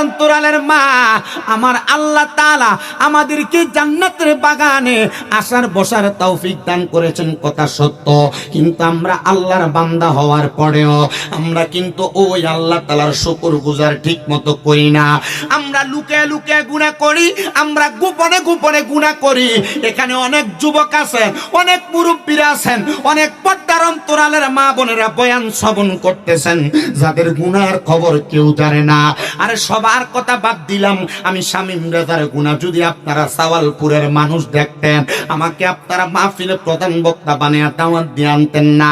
অন্তরালের মা, আমার আল্লাহ তাআলা আমাদেরকে জান্নাতের বাগানে আসার বসার তৌফিক দান করেছেন, কথা সত্য। কিন্তু আমরা আল্লাহর বান্দা হওয়ার পরেও আমরা কিন্তু ওই আল্লাহ তাআলার শুকরগুজার ঠিক মতো করি না। আমরা লুকিয়ে লুকিয়ে গুনাহ করি, আমরা গোপনে গোপনে গুনাহ করি। এখানে অনেক যুবক আছেন, অনেক মুরব্বীরা আছেন, অনেক পর্দার অন্তরালের মা বোনেরা বয়ান শ্রবণ করতেছেন, যাদের গুনার খবর কেউ জানে না। আরে সবার কথা বাদ দিলাম, আমি শামীম রেজার গুনাহ যদি আপনারা সাওয়ালপুরের মানুষ দেখতেন, আমাকে আপনারা মাহফিলে প্রধান বক্তা বানিয়ে দাওয়াত দিয়ে আনতেন না।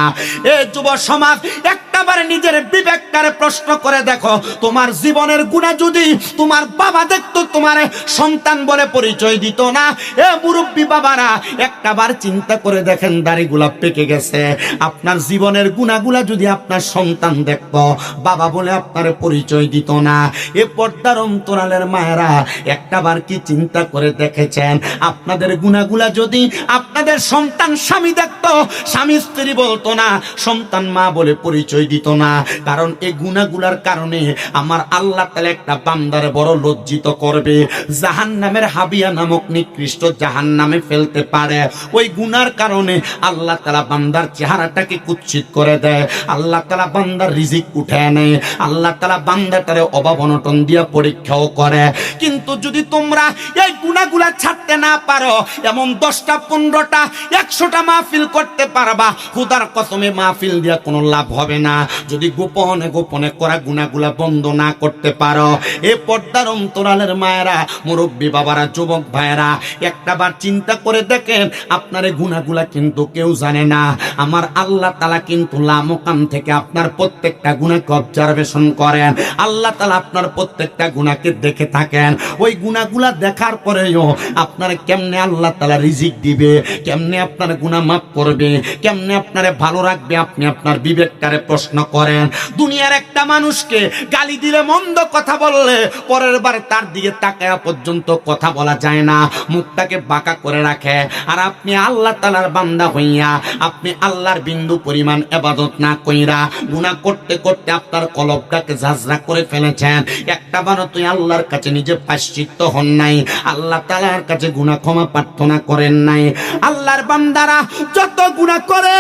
এ যুব সমাজ, একটাবার নিজের বিবেকটারে প্রশ্ন করে দেখো, তোমার জীবনের গুনাহ যদি তোমার বাবা দেখতো, তোমার সন্তান বলে পরিচয় দিত না। এ মুরব্বী বাবারা, একটাবার চিন্তা করে দেখেন, দাড়িগুলা পেকে গেছে, আপনার জীবনের গুনাহগুলা যদি আপনার সন্তান দেখতো, বাবা বলে আপনার পরিচয় দিত না। এ পর্দার অন্তরালের মায়েরা, একটাবার কি চিন্তা করে দেখেছেন, আপনাদের গুনাহগুলা যদি আপনাদের সন্তান স্বামী দেখতো, স্বামী স্ত্রী বলতো না, সন্তান মা বলে পরিচয় দিত না। কারণ এই গুনাহগুলার কারণে আমার আল্লাহ তাআলা একটা বান্দারে বড় লজ্জিত করবে, জাহান্নামের হাবিয়া নামক নিকৃষ্ট জাহান্নামে ফেলতে পারে। ওই গুনার কারণে আল্লাহ তাআলা বান্দার চেহারাটাকে কুৎসিত করে দেয়, আল্লাহ তাআলা বান্দার রিজিক উঠায় নেয়, আল্লাহ তাআলা বান্দাটারে অভাব অনটন দিয়া পরীক্ষাও করে। কিন্তু যদি তোমরা এই গুনাহগুলা ছাড়তে না পারো, এমন 10টা 15টা 100টা মাহফিল করতে পারবা, খোদার কসমে মাহফিল দিয়া কোনো লাভ হবে না যদি গোপনে গোপনে করা গুনাহগুলা বন্ধ না করতে পারো। এ পর্দার অন্তরালের মায়েরা, মুরব্বী বাবারা, যুবক ভাইয়েরা, একটাবার চিন্তা করে দেখেন, আপনার এই গুনাহগুলা কিন্তু কেউ জানে না। আমার আল্লাহ তাআলা কিন্তু লামকাম থেকে আপনার প্রত্যেকটা গুনাহকে অবজারভেশন করেন। আল্লাহ তাআলা আপনার প্রত্যেকটা গুনাহকে দেখে থাকেন। ওই গুনাহগুলা দেখার পরেও আপনার কেমনে আল্লাহ তাআলা রিজিক দিবে, কেমনে আপনার গুনাহ মাফ করবে, কেমনে আপনারে ভালো রাখবে, আপনি আপনার বিবেকটারে প্রশ্ন করেন। দুনিয়ার একটা মানুষকে গালি দিলে, মন্দ কথা বললে, পরের বার তার দিকে তাকায়া পর্যন্ত কথা বলা যায় না, মুখটাকে বাঁকা করে রাখে। আর আপনি আল্লাহ তাআলার বান্দা হইয়া আপনি আল্লাহর বিন্দু পরিমাণ ইবাদত না কইরা গুনাহ করতে করতে আপনার কলবটাকে ঝাঁঝরা করে ফেলেছেন। একটাবারও তুই আল্লাহর কাছে নিজে প্রায়শ্চিত্ত হন নাই, আল্লাহ তাআলার কাছে গুনাহ ক্ষমা প্রার্থনা করেন নাই। আল্লাহর বান্দারা যত গুনাহ করে,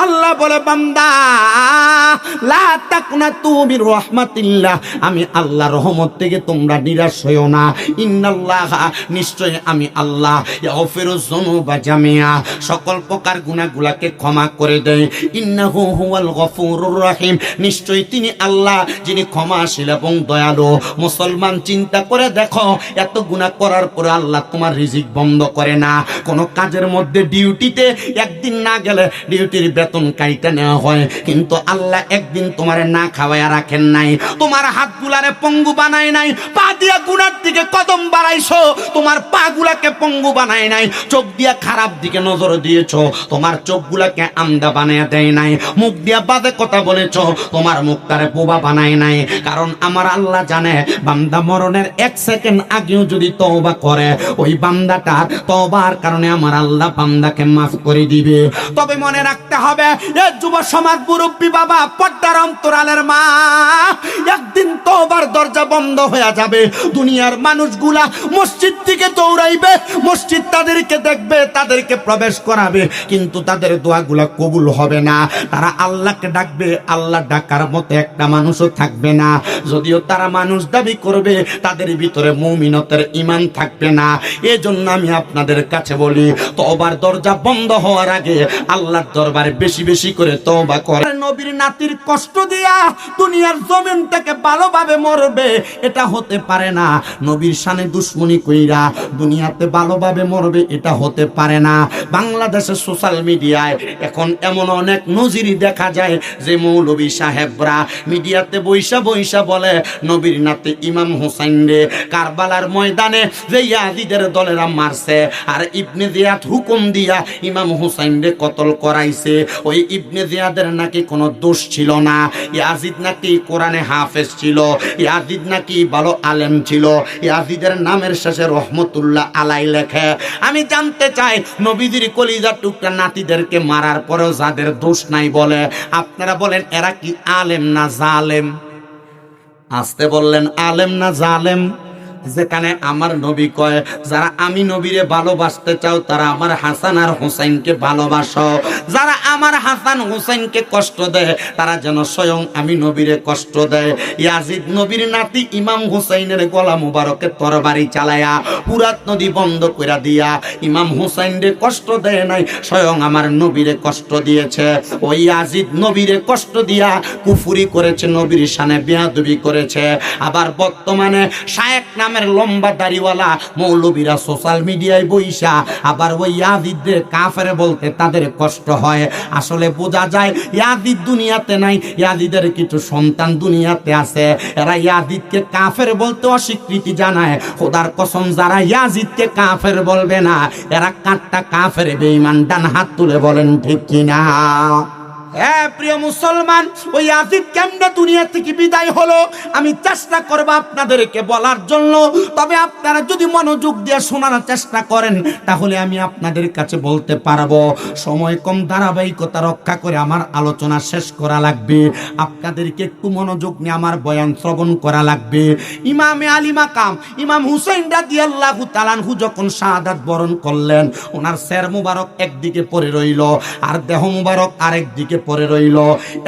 আল্লাহ বলে, বান্দা লা তাকনাতু মির রাহমাতিল্লাহ, আমি আল্লাহর রহমত থেকে তোমরা নিরাশ হইও না। ইন্নাল্লাহা, নিশ্চয় আমি আল্লাহ, ইয়াগফিরুয যুনুবা জামিআ, সকল প্রকার গুনাহগুলোকে ক্ষমা করে দেয়। ইন্নাহু হুয়াল গফুরুর রহিম, নিশ্চয় তিনি আল্লাহ যিনি ক্ষমাশীল এবং দয়ালু। মুসলমান, চিন্তা করে দেখো, এত গুনাহ করার পরে আল্লাহ তোমার রিজিক বন্ধ করে না। কোন কাজের মধ্যে ডিউটিতে একদিন না গেলে ডিউটির বেতন কাইটা নেওয়া হয়, কিন্তু আল্লাহ একদিন তোমারে না খাওয়ায়া রাখেন নাই, তোমার হাতগুলারে পঙ্গু বানায় নাই, পা দিয়া গুনার দিকে কদম বাড়াইছো, তোমার পা গুলাকে পঙ্গু বানায় নাই, চোখ দিয়া খারাপ দিকে নজর দিয়েছো, তোমার চোখগুলাকে আন্দা বানায় দেয় নাই, মুখ দিয়া বাজে কথা বলেছো, তোমার মুখটারে বোবা বানায় নাই। কারণ আমার আল্লাহ জানে, বান্দা মরণের 1 সেকেন্ড আগেও যদি তওবা করে, ওই বান্দাটার তওবার কারণে আমার আল্লাহ বান্দাকে মাফ করে দিবে। তবে মনে রাখতে হবে, এ যুব সমাজ, মুরব্বী বাবা, পর্দার অন্তরালের মা, একদিন তওবার দরজা বন্ধ হয়ে যাবে। দুনিয়ার মানুষগুলা মসজিদ থেকে দৌড়াইবে, মসজিদ তাদেরকে দেখবে, তাদেরকে প্রবেশ করাবে, কিন্তু তাদের দোয়াগুলা কবুল হবে না। তারা আল্লাহকে ডাকবে, আল্লাহ ডাকার মতো একটা মানুষও থাকবে না। যদিও তারা মানুষ দাবি করবে, তাদের ভিতরে মুমিনতের ঈমান থাকবে না। এজন্য আমি আপনাদের কাছে বলি, তওবার দরজা বন্ধ হওয়ার আগে আল্লাহর দরবারে বেশি বেশি করে তওবা করে। নবীর নাতির কষ্ট দিয়া দুনিয়ার জমিন থেকে ভালোভাবে মরবে, এটা হতে পারে না। নবীর শানে দুশমনি কইরা দুনিয়াতে ভালোভাবে মরবে, এটা হতে পারে না। বাংলাদেশের সোশ্যাল মিডিয়ায় এখন এমন অনেক নজির দেখা যায় যে মৌলভী সাহেবরা মিডিয়াতে বইসা বইসা বলে, নবীর নাতি ইমাম হোসেন রে কারবালার ময়দানে যে ইয়াজিদের দলেরা মারছে, আর ইবনে জিয়াদ হুকুম দিয়া ইমাম হোসেন রে কতল করাইছে। ওই ইবনে জিয়াদের নাকি কোনো দোষ ছিল না, ইয়াজিদ নাকি কোরআনে হাফেজ ছিল, ইয়াজিদ নাকি ভালো আলেম ছিল, ইয়াজিদের নামের শেষে রহমতুল্লাহ আলাই লেখে। আমি জানতে চাই, নবীজির কলিজার টুকরা নাতিদেরকে মারার পরেও যাদের দোষ নাই বলে, আপনারা বলেন এরা কি আলেম না জালেম? আসতে বললেন, আলেম না জালেম? যেখানে আমার নবী কয়, যারা আমি নবীরে ভালোবাসতে চাও তারা আমার হাসান আর হুসাইনকে ভালোবাসো, যারা আমার হাসান হুসাইনকে কষ্ট দেয় তারা যেন স্বয়ং আমি নবীরে কষ্ট দেয়। ইয়াজিদ নবীর নাতি ইমাম হুসাইনের গলা মুবারকে তরবারি চালায়া ফুরাত নদী বন্ধ করে দিয়া ইমাম হুসাইনরে কষ্ট দেয় নাই, স্বয়ং আমার নবীরে কষ্ট দিয়েছে। ওই ইয়াজিদ নবীরে কষ্ট দিয়া কুফরি করেছে, নবীর শানে বেয়াদবি করেছে। আবার বর্তমানে শায়েখ নামের লম্বা দাড়িওয়ালা মৌলবীরা সোশ্যাল মিডিয়ায় বইসা আবার ওই ইয়াজিদদের কাফের বলতে তাদের কষ্ট হয়। আসলে বোঝা যায় ইয়াজিদ দুনিয়াতে নাই, ইয়াজিদের কিছু সন্তান দুনিয়াতে আছে, এরা ইয়াজিদকে কাফের বলতে অস্বীকৃতি জানায়। খোদার কসম, যারা ইয়াজিদকে কাফের বলবে না এরা কাট্টা কাফের বেঈমান। ডান হাত তুলে বলেন ঠিক কিনা? প্রিয় মুসলমান, ওই ইয়াজিদ কেমনে দুনিয়া থেকে বিদায় হলো আমি চেষ্টা করব আপনাদেরকে বলার জন্য। তবে আপনারা যদি মনোযোগ দিয়ে শোনার চেষ্টা করেন তাহলে আমি আপনাদের কাছে বলতে পারবো। সময় কম, ধারাবাহিকতা রক্ষা করে আমার আলোচনা শেষ করা লাগবে। আপনাদেরকে একটু মনোযোগ নিয়ে আমার বয়ান শ্রবণ করা লাগবে। ইমামে আলী মাকাম ইমাম হুসাইন রাদিয়াল্লাহু তাআলা আনহু যখন শাহাদাত বরণ করলেন, ওনার সের মুবারক একদিকে পড়ে রইল আর দেহ মুবারক আরেক দিকে পরে রইল।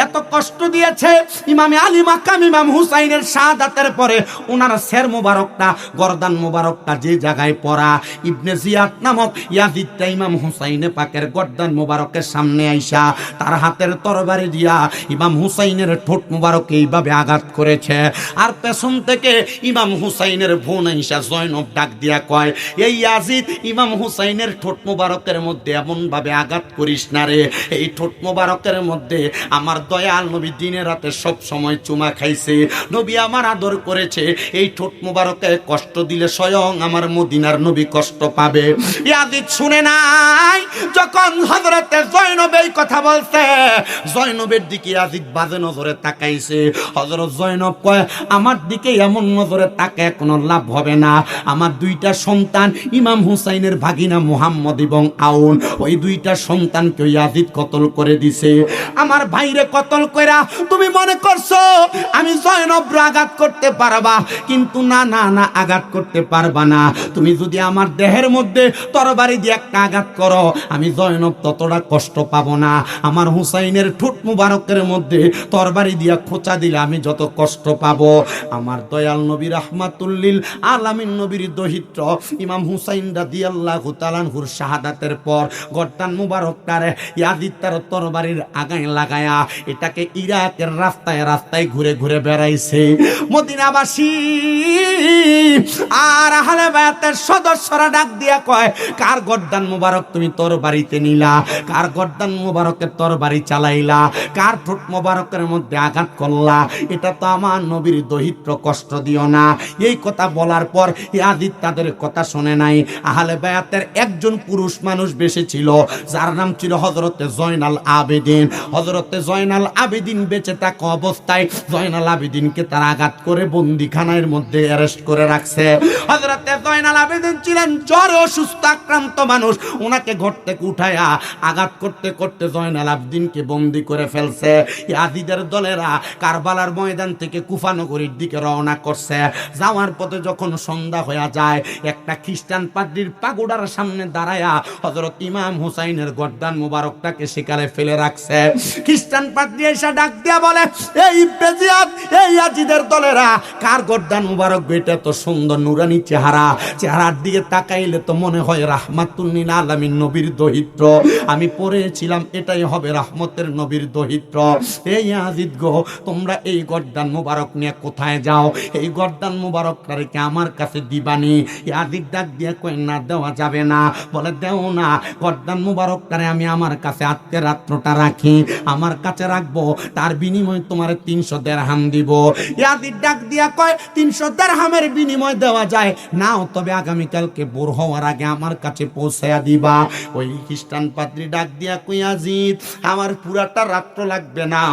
এত কষ্ট দিয়েছে ইমামে আলী মাকাম ইমাম হুসাইনের শাহাদাতের পরে ওনার সের মুবারকটা, গর্দান মুবারকটা যে জায়গায় পড়া, ইবনে জিয়াদ নামক ইয়াজিদটা ইমাম হুসাইনে পাকের গর্দান মুবারকের সামনে আইসা তার হাতের তরবারি দিয়া ইমাম হুসাইনের ঠোঁট মুবারক এইভাবে আঘাত করেছে। আর পেছন থেকে ইমাম হুসাইনের বোন আইসা জয়নব ডাক দিয়া কয়, এই ইয়াজিদ ইমাম হুসাইনের ঠোঁট মুবারকের মধ্যে এমন ভাবে আঘাত করিস না রে, এই ঠোঁট মুবারকের মধ্যে আমার দয়াল নবী দিনে রাতে সব সময় চুমা খাইছে, নবী আমার আদর করেছে, এই ঠোঁট মুবারকে কষ্ট দিলে স্বয়ং আমার মদিনার নবী কষ্ট পাবে। ইয়াজিদ শুনে নাই, যখন হযরতে জয়নব এই কথা বলছে, জয়নবের দিকে ইয়াজিদ বাজে নজরে তাকাইছে। হযরত জয়নব কয়, আমার দিকে এমন নজরে তাকায় কোনো লাভ হবে না, আমার দুইটা সন্তান ইমাম হুসাইনের ভাগিনা মুহাম্মদ এবং আউন, ওই দুইটা সন্তানকে ইয়াজিদ কতল করে দিছে। আমার ভাইরে কতল কইরা তুমি মনে করছো আমি জয়নব আঘাত করতে পারবা, কিন্তু না না না, আঘাত করতে পারবা না। তুমি যদি আমার দেহের মধ্যে তরবারি দিয়ে একটা আঘাত করো আমি জয়নব ততটা কষ্ট পাবো না, আমার হুসাইনের ঠোঁট মুবারকের মধ্যে তরবারি দিয়া খোঁচা দিলে আমি যত কষ্ট পাবো। আমার দয়াল নবী রাহমাতুল লিল আলামিন নবীর দহিত্র ইমাম হুসাইন রাদিয়াল্লাহু তাআলা আনহুর শাহাদাতের পর গর্দান মুবারকটারে ইয়াজিদ তার তরবারির আগায় লাগায়া এটাকে ইরাকের রাস্তায় রাস্তায় ঘুরে ঘুরে বেড়াইছে। মদিনাবাসী আর আহলে বায়াতের সদস্যরা ডাক দিয়া কয়, কার গর্দান মুবারক তুমি তরবারিতে নিলা, কার গর্দান মুবারকের তরবারি চালাইলা, কার ঠোঁট মুবারকের মধ্যে আঘাত করলা, এটা তো আমার নবীর দহিত্র, কষ্ট দিও না। এই কথা বলার পর ইয়াজিদ তাদের কথা শুনে নাই। আহলে বায়াতের একজন পুরুষ মানুষ বেশি ছিল, যার নাম ছিল হযরতে জয়নাল আবেদিন। হযরতে জয়নাল আবেদিন বেঁচে থাকা অবস্থায় জয়নাল আবেদিনকে তারা আঘাত করে বন্দিখানার মধ্যে অ্যারেস্ট করে রাখছে। হযরতে জয়নাল আবেদিন ছিলেন জ্বরে অসুস্থ আক্রান্ত মানুষ, ওনাকে ঘর থেকে উঠায়া আঘাত করতে করতে জয়নাল আবেদিনকে বন্দি করে ফেলছে। ইয়াজিদের দলেরা কারবালার ময়দান থেকে কুফা নগরীর দিকে রওনা করছে। যাওয়ার পথে যখন সন্ধ্যা হয়ে যায়, একটা খ্রিস্টান পাদ্রীর পাগোডার সামনে দাঁড়ায়া হযরত ইমাম হুসাইনের গর্দান মুবারকটাকে সেকালে ফেলে রাখছে। খ্রিস্টান পাদ্রী এসে ডাক দিয়া বলে, এই ইবনে জিয়াদ, এই ইয়াজিদের দলেরা কার গর্দান মুবারক, বেটা তো সুন্দর নুরানি চেহারা, চেহারার দিকে তাকাইলে তো মনে হয় রাহমাতুল লিল আলামিন নবীর দহিত্র। আমি পড়েছিলাম এটাই হবে রহমতের নবীর দহিত্র। এই ইয়াজিদ গো, তোমরা এই গর্দান মুবারক নিয়ে কোথায় যাও? এই গর্দান মুবারকটা রেখে আমার কাছে দিবানি। ইয়াজিদ ডাক দিয়ে কই, না দেওয়া যাবে না। বলে, দেও না, গর্দান মুবারকটারে আমি আমার কাছে আজকে রাত্রটা রাখি, আমার কাছে রাখবো, তার বিনিময়ে তোমার 300 দিরহাম দিব। ইয়াজিদ ডাক দিয়া কয়, 300 দিরহামের বিনিময় দেওয়া যায় নাও, তবে আগামীকালকে ভোর হওয়ার আগে আমার কাছে পৌঁছায়া দিবা। ওই খ্রিস্টান পাদ্রী ডাক দিয়া কই, ইয়াজিদ আমার পুরাটা রাত্র লাগবে না,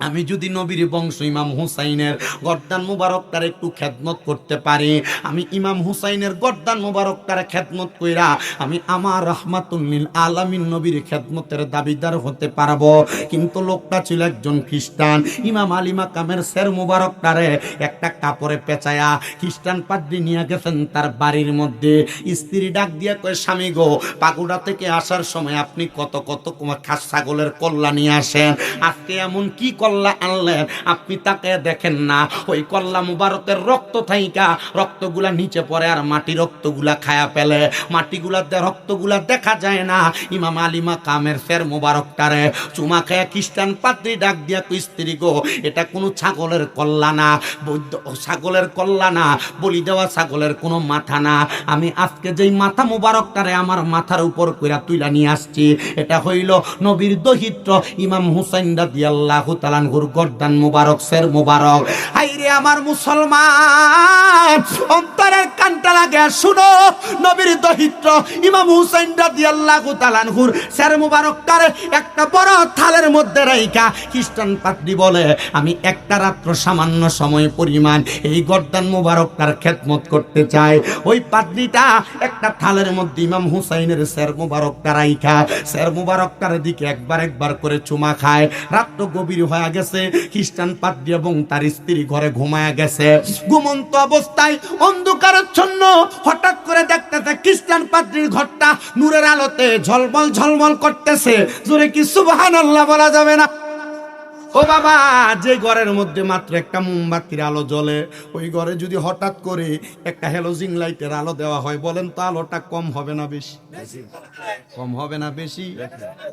আমি যদি নবীর বংশ ইমাম হুসাইনের গর্দান মুবারকটার একটু খেদমত করতে পারি, আমি ইমাম হুসাইনের গর্দান মুবারকটার খেদমত কইরা আমি আমার রাহমাতুল লিল আলামিন নবীর খেদমতের দাবিদার হতে পারবো। কিন্তু লোকটা ছিল একজন খ্রিস্টান। ইমাম আলী মাকামের সের মুবারকটারে একটা কাপড়ে পেঁচায়া খ্রিস্টান পাদ্রী নিয়ে গেছেন তার বাড়ির মধ্যে। স্ত্রী ডাক দিয়ে কয়, স্বামী গো, পাকুড়া থেকে আসার সময় আপনি কত কত খাস ছাগলের কল্লা নিয়ে আসেন, আজকে এমন কি কল্লা আনলেন আপনি তাকে দেখেন না? ওই কল্লা মুবারকের রক্ত থাইকা রক্তগুলা নিচে পড়ে আর মাটি রক্তগুলা খায়া ফেলে, মাটিগুলা রক্তগুলা দেখা যায় না। ইমাম আলী মাকামের ফের মুবারকটারে চুমা খায়া খ্রিস্টান পাদ্রী ডাক দিয়া কই, স্ত্রী গো, এটা কোনো ছাগলের কল্লা না, বৈদ্য ছাগলের কল্লা না, বলি দেওয়া ছাগলের কোনো মাথা না। আমি আজকে যেই মাথা মুবারকটারে আমার মাথার উপর কইরা তুইলা নিয়ে আসছি, এটা হইল নবীর দহিত্র ইমাম হুসাইন রাদিয়াল্লাহু তাআলা আনহুর গর্দান মুবারক, সের মুবারক। হাইরে আমার মুসলমান, অন্তরের কানটা লাগে শুনো, নবীর দহিত্র ইমাম হুসাইন রাদিয়াল্লাহু তাআলা আনহুর সের মুবারকটারে একটা বড় থালের মধ্যে রাইখা খ্রিস্টান পাদ্রী বলে, আমি একটা রাত্র সামান্য সময় পরিমাণ এই গর্দান মুবারকটার খেদমত করতে চাই। ওই পাদ্রীটা একটা থালের মধ্যে ইমাম হুসাইনের সের মুবারকটা রাইখা সের মুবারকটার দিকে একবার একবার করে চুমা খায়। রাত্র গভীর হয়ে গেছে, খ্রিস্টান পাদ্রী এবং তার স্ত্রী ঘরে ঘুমায়া গেছে। ঘুমন্ত অবস্থায় অন্ধকারাচ্ছন্ন হঠাৎ করে দেখতেছে খ্রিস্টান পাদ্রীর ঘরটা নূরের আলোতে ঝলমল ঝলমল করতেছে। জোরে কি সুবহানাল্লাহ বলা যাবে না? ও বাবা, যে ঘরের মধ্যে মাত্র একটা মোমবাতির আলো জ্বলে, ওই ঘরে যদি হঠাৎ করে একটা হ্যালোজিন লাইটের আলো দেওয়া হয়, বলেন তো আলোটা কম হবে না বেশি? কম হবে না বেশি?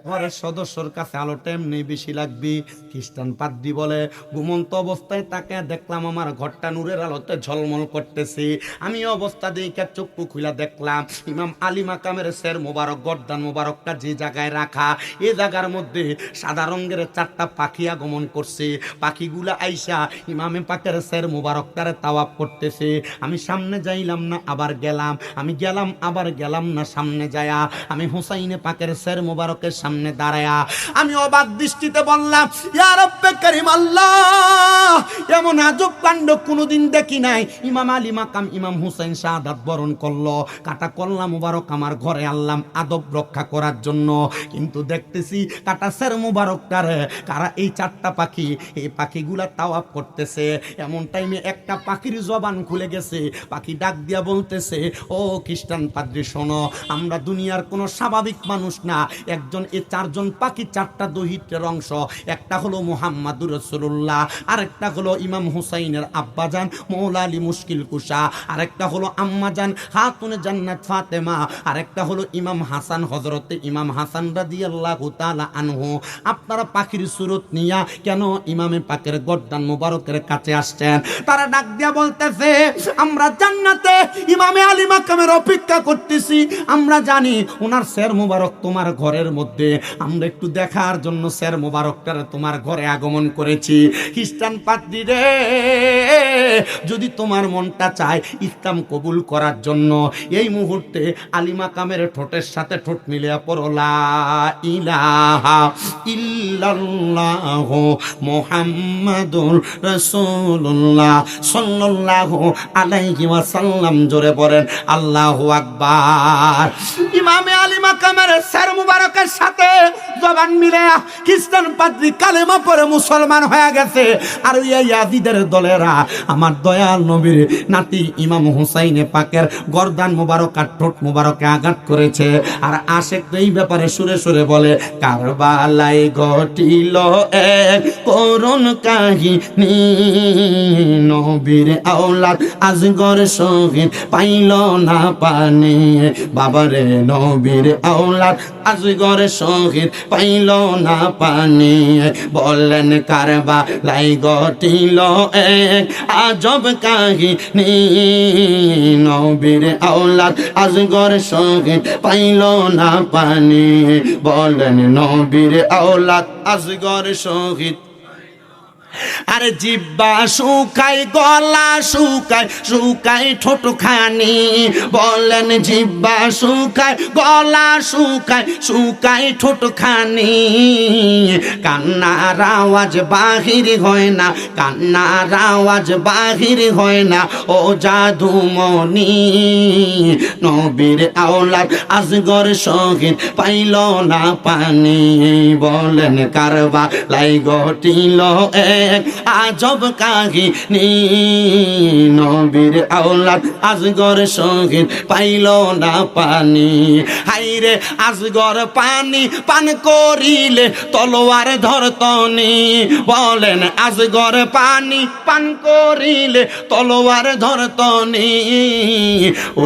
ঘরের সদস্যর কাছে আলোটা এমনি বেশি লাগবে। খ্রিস্টান পাদ্রী বলে, ঘুমন্ত অবস্থায় তাকে দেখলাম আমার ঘরটা নূরের আলোতে ঝলমল করতেছে। আমি অবস্থা দেখে চক্ষু খুলে দেখলাম ইমাম আলী মাকামের সের মোবারক গর্দান মোবারকটা যে জায়গায় রাখা, এই জায়গার মধ্যে সাদা রঙের চারটা পাখি আগমন করছে। পাখিগুলা আইসা ইমামে পাকের সের মুবারকটারে তাওয়াফ করতেছে। আমি সামনে যাইলাম না, আবার গেলাম, আমি গেলাম আবার গেলাম না। সামনে যায়া আমি হুসাইনে পাকের সের মুবারকের সামনে দাঁড়ায়া আমি অবাক দৃষ্টিতে বললাম, ইয়া রব্বে কারীম আল্লাহ, এমন আজব কাণ্ড কোনোদিন দেখি নাই। ইমাম আলী মাকাম ইমাম হুসাইন শাহাদাত বরণ করলো, কাটা কল্লা মুবারক আমার ঘরে আনলাম আদব রক্ষা করার জন্য। কিন্তু দেখতেছি কাটা সের মুবারকটারে কারা এই চারটা পাখি, এই পাখিগুলা তাওয়াফ করতেছে। এমন টাইমে একটা পাখির জবান খুলে গেছে, পাখি ডাক দিয়া বলতেছে, ও খ্রিস্টান পাদ্রী শোনো, আমরা দুনিয়ার কোনো স্বাভাবিক মানুষ না। একজন এই চারজন পাখি চারটা দহিত্রের অংশ, একটা হলো মুহাম্মাদুর রাসূলুল্লাহ, আরেকটা হলো ইমাম হুসাইনের আব্বাজান মৌলা আলী মুশকিল কুশা, আরেকটা হলো আম্মাজান খাতুনে জান্নাত ফাতেমা, আরেকটা হলো ইমাম হাসান হযরতে ইমাম হাসান রাদিয়াল্লাহু তাআলা আনহু। আপনারা পাখির সুরত নিয়া কেন ইমামে পাকের গর্দান মুবারকের কাছে আসছেন? তারা ডাক দিয়া বলতেছে, আমরা জান্নাতে ইমামে আলী মাকামের অপেক্ষা করতেছি। আমরা জানি ওনার সের মুবারক তোমার ঘরের মধ্যে, আমরা একটু দেখার জন্য সের মুবারকটারে তোমার ঘরে আগমন করেছি। খ্রিস্টান পাদ্রী রে, যদি তোমার মনটা চায় ইসলাম কবুল করার জন্য, এই মুহূর্তে আলী মাকামের ঠোঁটের সাথে ঠোঁট মিলিয়ে পড়ো, লা ইলাহা ইল্লাল্লাহু মুহাম্মাদুর রাসূলুল্লাহ সাল্লাল্লাহু আলাইহি ওয়াসাল্লাম। জোরে পড়েন আল্লাহু আকবার। ইমামে আলী মাকামের সের মুবারকের সাথে জবান মিলে খ্রিস্টান পাদ্রী কালেমা পড়ে মুসলমান হয়ে গেছে। আর এই ইয়াজিদের দলেরা আমার দয়াল নবীর নাতি ইমাম হুসাইনে পাকের গর্দান মুবারক আর ঠোঁট মুবারকে আঘাত করেছে। আর আশেক তো এই ব্যাপারে সুরে সুরে বলে, কারবালায় ঘটিল এক করুণ কাহিনী, নবীর আওলাদ আজগর শহীদ পাইল না পানি। বাবারে, নবীর আওলাদ আজগর শহীদ পাইল না পানি। বললেন কারবালায় ঘটিল এক আজব কাহিনী, নবীর আওলাদ আজগর শহীদ পাইল না পানি। বলেন নবীর আওলাদ আজগর শহীদ আরে জিব্বা শুকায় গলা শুকায় শুকায় ঠোঁট খানি বলেন জিব্বা শুকায় গলা শুকায় শুকায় ঠোঁট খানি কান্নার আওয়াজ বাহির হয় না কান্নার আওয়াজ বাহির হয় না ও জাদুমণি নবীর আওলাদ আজগর শহীদ পাইল না পানি বলেন কারবালায় ঘটিল এক আজব কাহিনী নবীর আওলাদ আজগর শহীদ পাইল না পানি হাইরে আজগর পানি পান করিলে তলোয়ার ধরতনি বলেন আজগর পানি পান করিলে তলোয়ার ধরতনি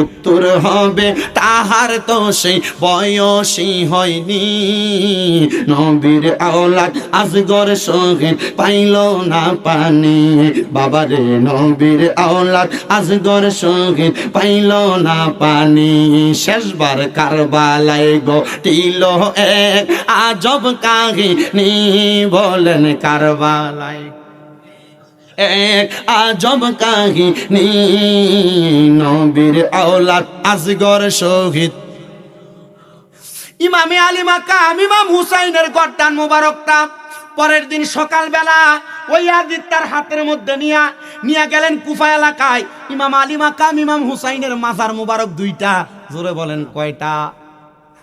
উত্তর হবে তাহার তো সেই বয়সী হয়নি নবীর আওলাদ আজগর শহীদ পাইল না পানি বাবারে নবীর আওলাদ আজগর শহীদ পাইল না পানি শেষবার কারবালায় ঘটিল এক আজব কাহিনী বলেন কারবালায় এক আজব কাহিনী নবীর আওলাদ আজগর শহীদ ইমামে আলী মাকাম ইমাম হুসাইনের গর্দান মোবারকটা পরের দিন সকালবেলা ওই ইয়াজিদ তার হাতের মধ্যে নিয়ে গেলেন কুফা এলাকায় ইমাম আলী মাকাম ইমাম হুসাইনের মাজার মোবারক দুইটা জোরে বলেন কয়টা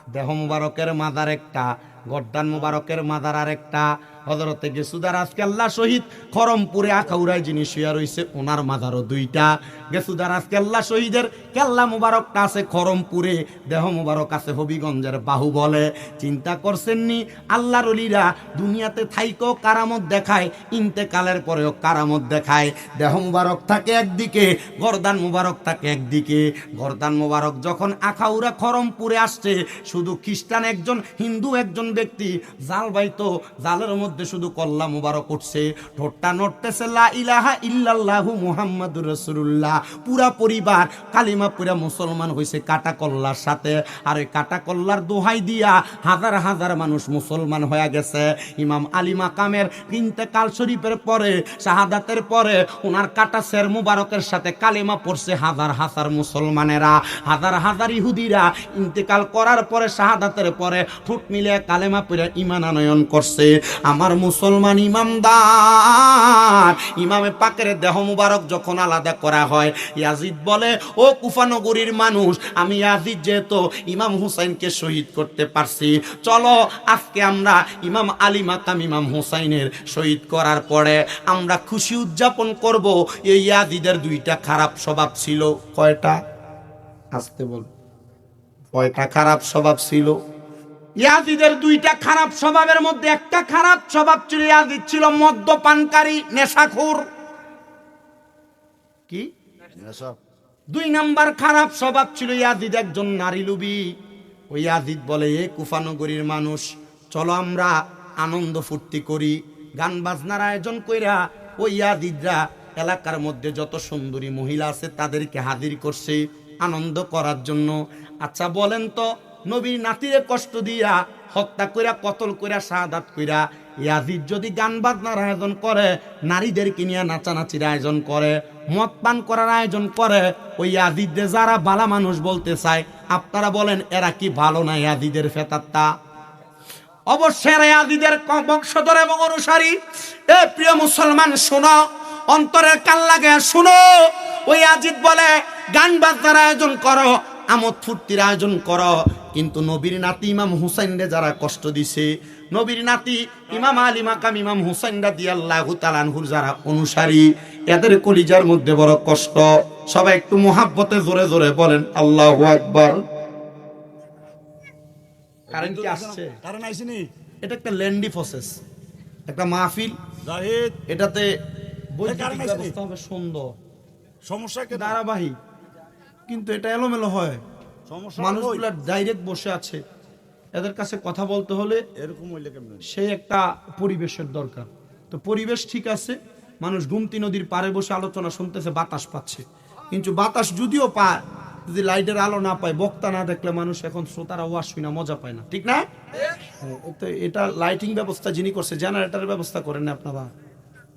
দেহ মোবারকের মাজার একটা গর্দান মোবারকের মাজার আর একটা হযরতে গেসুদার আজকে আল্লাহ শহীদ খরমপুরে আখাউড়ায় যিনি শুয়ে রয়েছে ওনার মাজারও দুইটা গেসুদার আজকে আল্লাহ শহীদের কেল্লা মোবারকটা আছে খরমপুরে দেহ মোবারক আছে হবিগঞ্জের বাহুবলে চিন্তা করছেননি আল্লাহর ওলিরা দুনিয়াতে থাইকো কারামত দেখায় ইন্তেকালের পরেও কারামত দেখায় দেহ মোবারক থাকে একদিকে গর্দান মোবারক থাকে একদিকে গর্দান মোবারক যখন আখাউড়া খরমপুরে আসছে শুধু খ্রিস্টান একজন হিন্দু একজন ব্যক্তি জাল বাইতো জালের মধ্যে শুধু কল্লা মুবারক উঠছে ঠোঁটটা নড়তেছে লা ইলাহা ইল্লাল্লাহু মুহাম্মাদুর রাসূলুল্লাহ পুরা পরিবার কালিমা পুরা মুসলমান হইছে কাটা কল্লার সাথে আর ওই কাটা কল্লার দোহাই দিয়া হাজার হাজার মানুষ মুসলমান হয়ে গেছে ইমাম আলী মাকামের ইন্তেকাল শরীফের পরে শাহাদাতের পরে ওনার কাটা সের মুবারকের সাথে কালিমা পড়ছে হাজার হাজার মুসলমানেরা হাজার হাজার ইহুদিরা ইন্তেকাল করার পরে শাহাদাতের পরে ঠোঁট মিলে কালেমা পড়ে ঈমান আনয়ন করছে আমার মুসলমান ইমামদার ইমামে পাকের দেহ মুবারক যখন আলাদা করা হয় ইয়াজিদ বলে ও কুফা নগরীর মানুষ আমি ইয়াজিদ যেহেতু ইমাম হুসাইনকে শহীদ করতে পারছি চলো আজকে আমরা ইমাম আলী মাকাম ইমাম হুসাইনের শহীদ করার পরে আমরা খুশি উদযাপন করব এই ইয়াজিদের দুইটা খারাপ স্বভাব ছিল কয়টা আসতে বল কয়টা খারাপ স্বভাব ছিল ইয়াজিদের দুইটা খারাপ স্বভাবের মধ্যে একটা খারাপ স্বভাব ছিল ইয়াজিদ ছিল মদ্যপানকারী নেশাখোর কি নেশা দুই নাম্বার খারাপ স্বভাব ছিল ইয়াজিদ একজন নারী লোভী ওই ইয়াজিদ বলে এ কুফা নগরীর মানুষ চলো আমরা আনন্দ ফুর্তি করি গান বাজনার আয়োজন কইরা ওই ইয়াজিদরা এলাকার মধ্যে যত সুন্দরী মহিলা আছে তাদেরকে হাজির করছে আনন্দ করার জন্য আচ্ছা বলেন তো নবীর নাতিরে কষ্ট দিয়া হত্যা কইরা কতল কইরা শাহাদাত কইরা ইয়াজিদ যদি গান বাজনার আয়োজন করে নারীদেরকে নিয়ে নাচানাচির আয়োজন করে মদ পান করার আয়োজন করে ওই ইয়াজিদে যারা ভালো মানুষ বলতে চায় আপনারা বলেন এরা কি ভালো না ইয়াজিদের ফেতাত্তা অবশ্যই এরা ইয়াজিদের বংশধর এবং অনুসারী এ প্রিয় মুসলমান শোনো অন্তরের কান লাগে শুনো ওই ইয়াজিদ বলে গান বাজনার আয়োজন করো আমোদ ফুর্তির আয়োজন করো কিন্তু নবীর নাতি ইমাম হুসাইনরে যারা কষ্ট দিছে নবীর নাতি ইমাম আলী মাকাম ইমাম হুসাইন রাদিয়াল্লাহু তাআলা আনহুর যারা অনুসারী এদের কলিজার মধ্যে বড় কষ্ট সবাই একটু মুহাব্বতে জোরে জোরে বলেন আল্লাহু আকবার কারণ কি আসছে কারণ আইছেনি এটা একটা লেন্ডি প্রসেস একটা মাহফিল জাহিদ এটাতে বৈজ্ঞানিক ব্যবস্থা হবে সুন্দর সমস্যা কি ধারাবাহিক কিন্তু এটা এলোমেলো হয় মানুষগুলো ডাইরেক্ট বসে আছে এদের কাছে কথা বলতে হলে এরকম হইলে কেমন সেই একটা পরিবেশের দরকার তো পরিবেশ ঠিক আছে মানুষ গুমতি নদীর পাড়ে বসে আলোচনা শুনতেছে বাতাস পাচ্ছে কিন্তু বাতাস যদিও পায় যদি লাইটের আলো না পায় বক্তা না দেখলে মানুষ এখন শ্রোতারা ওয়াজ শুনে মজা পায় না ঠিক না তো এটা লাইটিং ব্যবস্থা যিনি করছে জেনারেটরের ব্যবস্থা করেন না আপনারা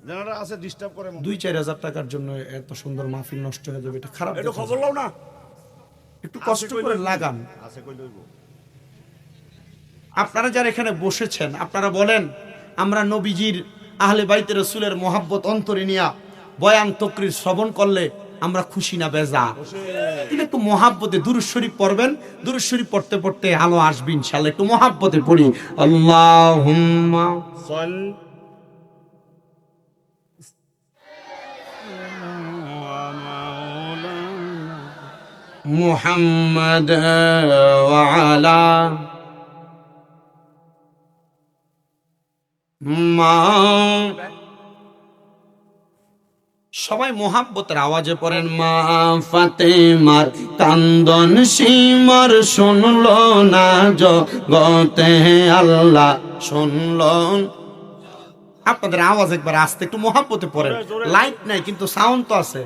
যারা আছে ডিস্টার্ব করে 2-4 হাজার টাকার জন্য এত সুন্দর মাহফিল নষ্ট হয়ে যাবে, এটা খারাপ। একটু খবর লাও না, একটু কষ্ট করে লাগান। আছে কই লইব। আপনারা যারা এখানে বসেছেন, আপনারা বলেন আমরা নবীজির আহলে বাইতে রাসূলের মহব্বত অন্তরে নিয়া বয়ান তকরির শ্রবণ করলে আমরা খুশি না বেজা? কিন্তু একটু মহাব্বতে দুরূদ শরীফ পড়বেন, দুরূদ শরীফ পড়তে পড়তে আলো আসবে ইনশাআল্লাহ। একটু মহাব্বতে পড়ি, আল্লাহুম্মা সল মুহাম্মাদ ওয়া আলা মা। সবাই মোহাব্বতের আওয়াজে পড়েন, মা ফাতেমার কান্দন সীমার শুনলো না জগতে আল্লাহ শুনলো। আপনাদের আওয়াজ একবার আস্তে, একটু মোহাব্বতে পড়েন। লাইট নাই কিন্তু সাউন্ড তো আছে,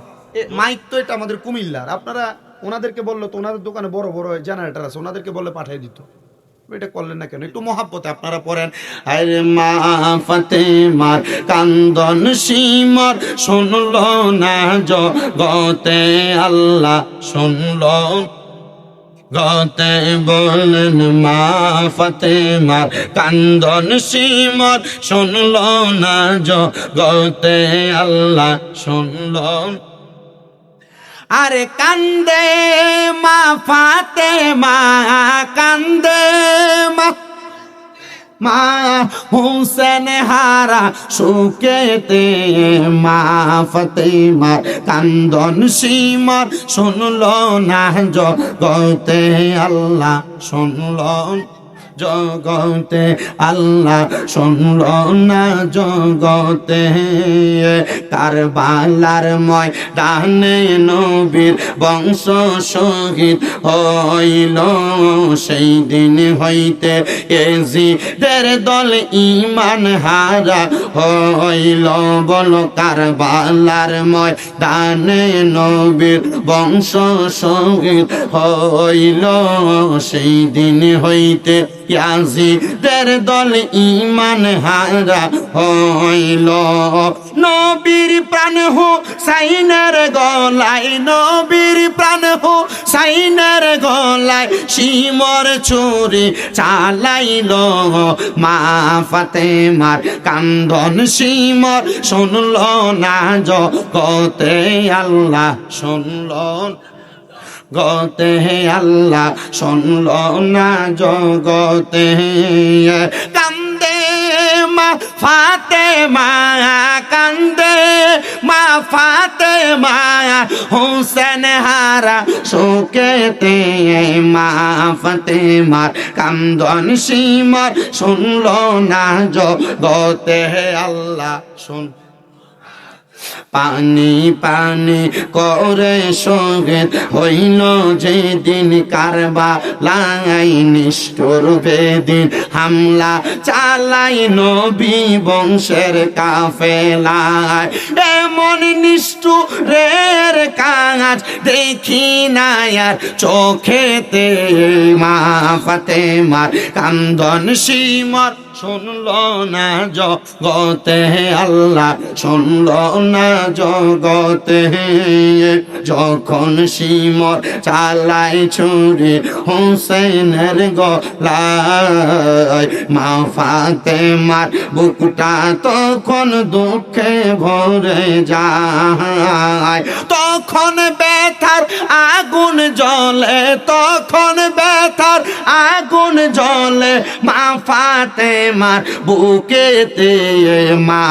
মাইক তো এটা আমাদের কুমিল্লার। আপনারা ওনাদেরকে বললো তো, ওনাদের দোকানে বড় বড় জেনারেটর আছে, ওনাদেরকে বললে পাঠিয়ে দিত। এটা করলেন না কেন? একটু মহাব্বতে আপনারা পড়েন, আরে মা ফাতেমার কান্দন সীমার শুনলো না জগতে আল্লাহ শুনলো। গতে বলেন মা ফাতেমার কান্দন সীমার শুনলো না জগতে আল্লাহ শুনলো। আরে কান্দে মা ফাতেমা, কান্দে মা, মা হুসেন হারা সুকেতে মা ফাতেমার কান্দন সীমার শুনলো না জগতে আল্লাহ শুনলো। জগতে আল্লাহ শুনলো না জগতে। কারবালার ময়দানে নবীর বংশ শহীদ হইল, সেই দিন হইতে এজিদের দল ঈমান হারা হইল। বলো কারবালার ময়দানে নবীর বংশ শহীদ হইল, সেই দিন হইতে ইয়াজিদের দল ঈমান হারা হইল। নবীর প্রাণ হুসাইনের গলায়, নবীর প্রাণ হুসাইনের গলায় সীমর ছুরি চালাইল। মা ফাতেমার কান্দন সীমর শুনলো না জগতে আল্লাহ শুনলো। গতে আল্লাহ শুনলো না জগতে। কান্দে মা ফাতেমা, কান্দে মা ফাতেমা হুসেন হারা শোকেতে। মা ফাতেমার কান্দন সীমার শুনলো না জগতে আল্লাহ শুন। পানি পানি করে শহীদ হইল যেদিন কারবালায়, নিষ্ঠুর বেদিন হামলা চালাই নবী বংশের কাফেলায়। এমন নিষ্ঠুরের কাজ দেখি না আর চোখেতে। মা ফাতেমার কান্দন সীমার শুনলো না জগতে আল্লাহ শুনলো না জগতে। যখন সীমর চালাই ছুরি হুসেনের গলায়, মা ফাতেমার বুকটা তখন দুঃখে ভরে যায়। তখন ব্যথার আগুন জ্বলে, তখন ব্যথার আগুন জ্বলে মা ফাতেমার বুকেতে। মা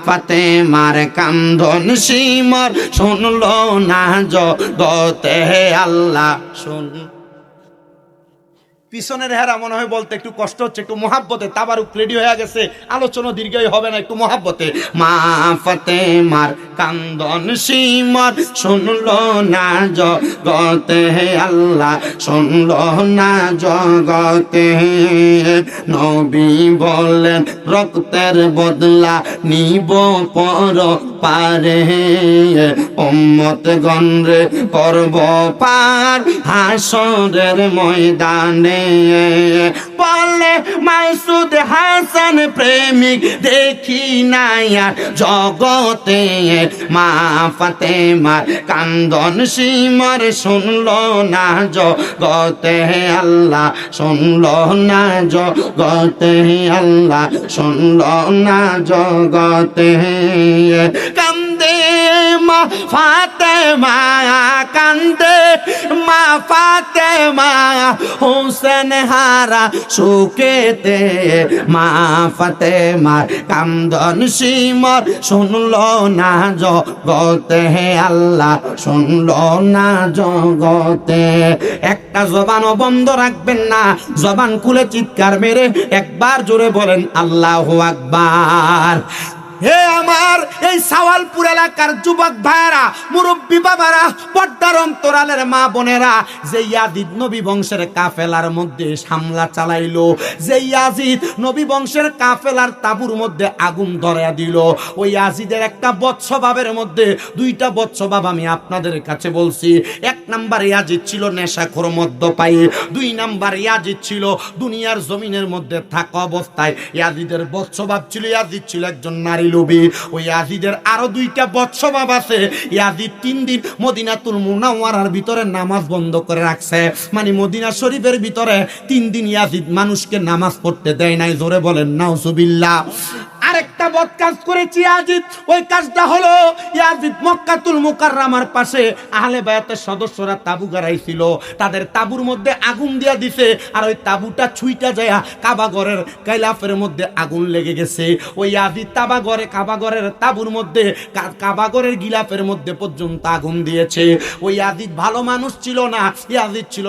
ফাতেমার কান্দন সীমর শুনলো না জগতে আল্লাহ শুন। পিছনের হেরা মনে হয় বলতে একটু কষ্ট হচ্ছে, একটু মহাব্বতে। তাবারুক রেডি হয়ে গেছে, আলোচনা দীর্ঘই হবে না, একটু মহাব্বতে। মা ফাতেমার কান্দন সীমর শুনলো না জগতে আল্লাহ শুনলো না জগতে। নবী বলেন রক্তের বদলা নিব পর পারে, উম্মত গণরে করব পার হাসরের ময়দানে। বলে মাসুদ হাসান প্রেমিক দেখি না আর জগতে, মা ফাতেমার কান্দন সিমর শুনলো না জগতে, আল্লাহ শুনলো না জগতে, আল্লাহ শুনলো না জগতে। কান্দে মা ফাতেমা, কান্দে মা ফাতেমা, হোসেন হারা সুখেতে, মা ফাতেমার কান্দন সিমর শুনলো না জগতে, আল্লাহ শুনলো না জগতে। একটা জবানও বন্ধ রাখবেন না, জবান খুলে চিৎকার মেরে একবার জোরে বলেন আল্লাহু আকবার। হে আমার এই সাওয়ালপুর এলাকার যুবক ভাইরা, মুরব্বী বাবারা, পর্দার অন্তরালের মা বোনেরা, যে ইয়াজিদ নবী বংশের কাফেলার মধ্যে হামলা চালাইলো, যে ইয়াজিদ নবী বংশের কাফেলার তাবুর মধ্যে আগুন ধরায়া দিল, ওই ইয়াজিদের একটা বৎসভাবের মধ্যে দুইটা বৎসভাব আমি আপনাদের কাছে বলছি। এক নাম্বার ইয়াজিদ ছিল নেশাখোর মদ্যপায়ী, দুই নাম্বার ইয়াজিদ ছিল দুনিয়ার জমিনের মধ্যে থাকা অবস্থায় ইয়াজিদের বৎসভাব ছিল, ইয়াজিদ ছিল একজন নারী লোভী। ওই ইয়াজিদের আরো দুইটা বৎসভাব আছে। ইয়াজিদ 3 দিন মদিনাতুল মুনাওয়ারার ভিতরে নামাজ বন্ধ করে রাখছে, মানে মদিনা শরীফের ভিতরে 3 দিন ইয়াজিদ মানুষকে নামাজ পড়তে দেয় নাই। জোরে বলেন নাউজুবিল্লাহ। আরেকটা বদ কাজ করেছি ইয়াজিদ, ওই কাজটা হলো ইয়াজিদ মক্কাতুল মুকাররমার পাশে আহলে বায়াতের সদস্যরা তাবু গাড়াইছিল, তাদের তাবুর মধ্যে আগুন দিয়া দিছে, আর ওই তাবুটা ছুঁইটা যায় কাবাগরের কাইলাফের মধ্যে আগুন লেগে গেছে। ওই ইয়াজিদ কাবাগরের তাবুর মধ্যে কাবাগরের গিলাফের মধ্যে পর্যন্ত আগুন দিয়েছে। ওই ইয়াজিদ ভালো মানুষ ছিল না, ইয়াজিদ ছিল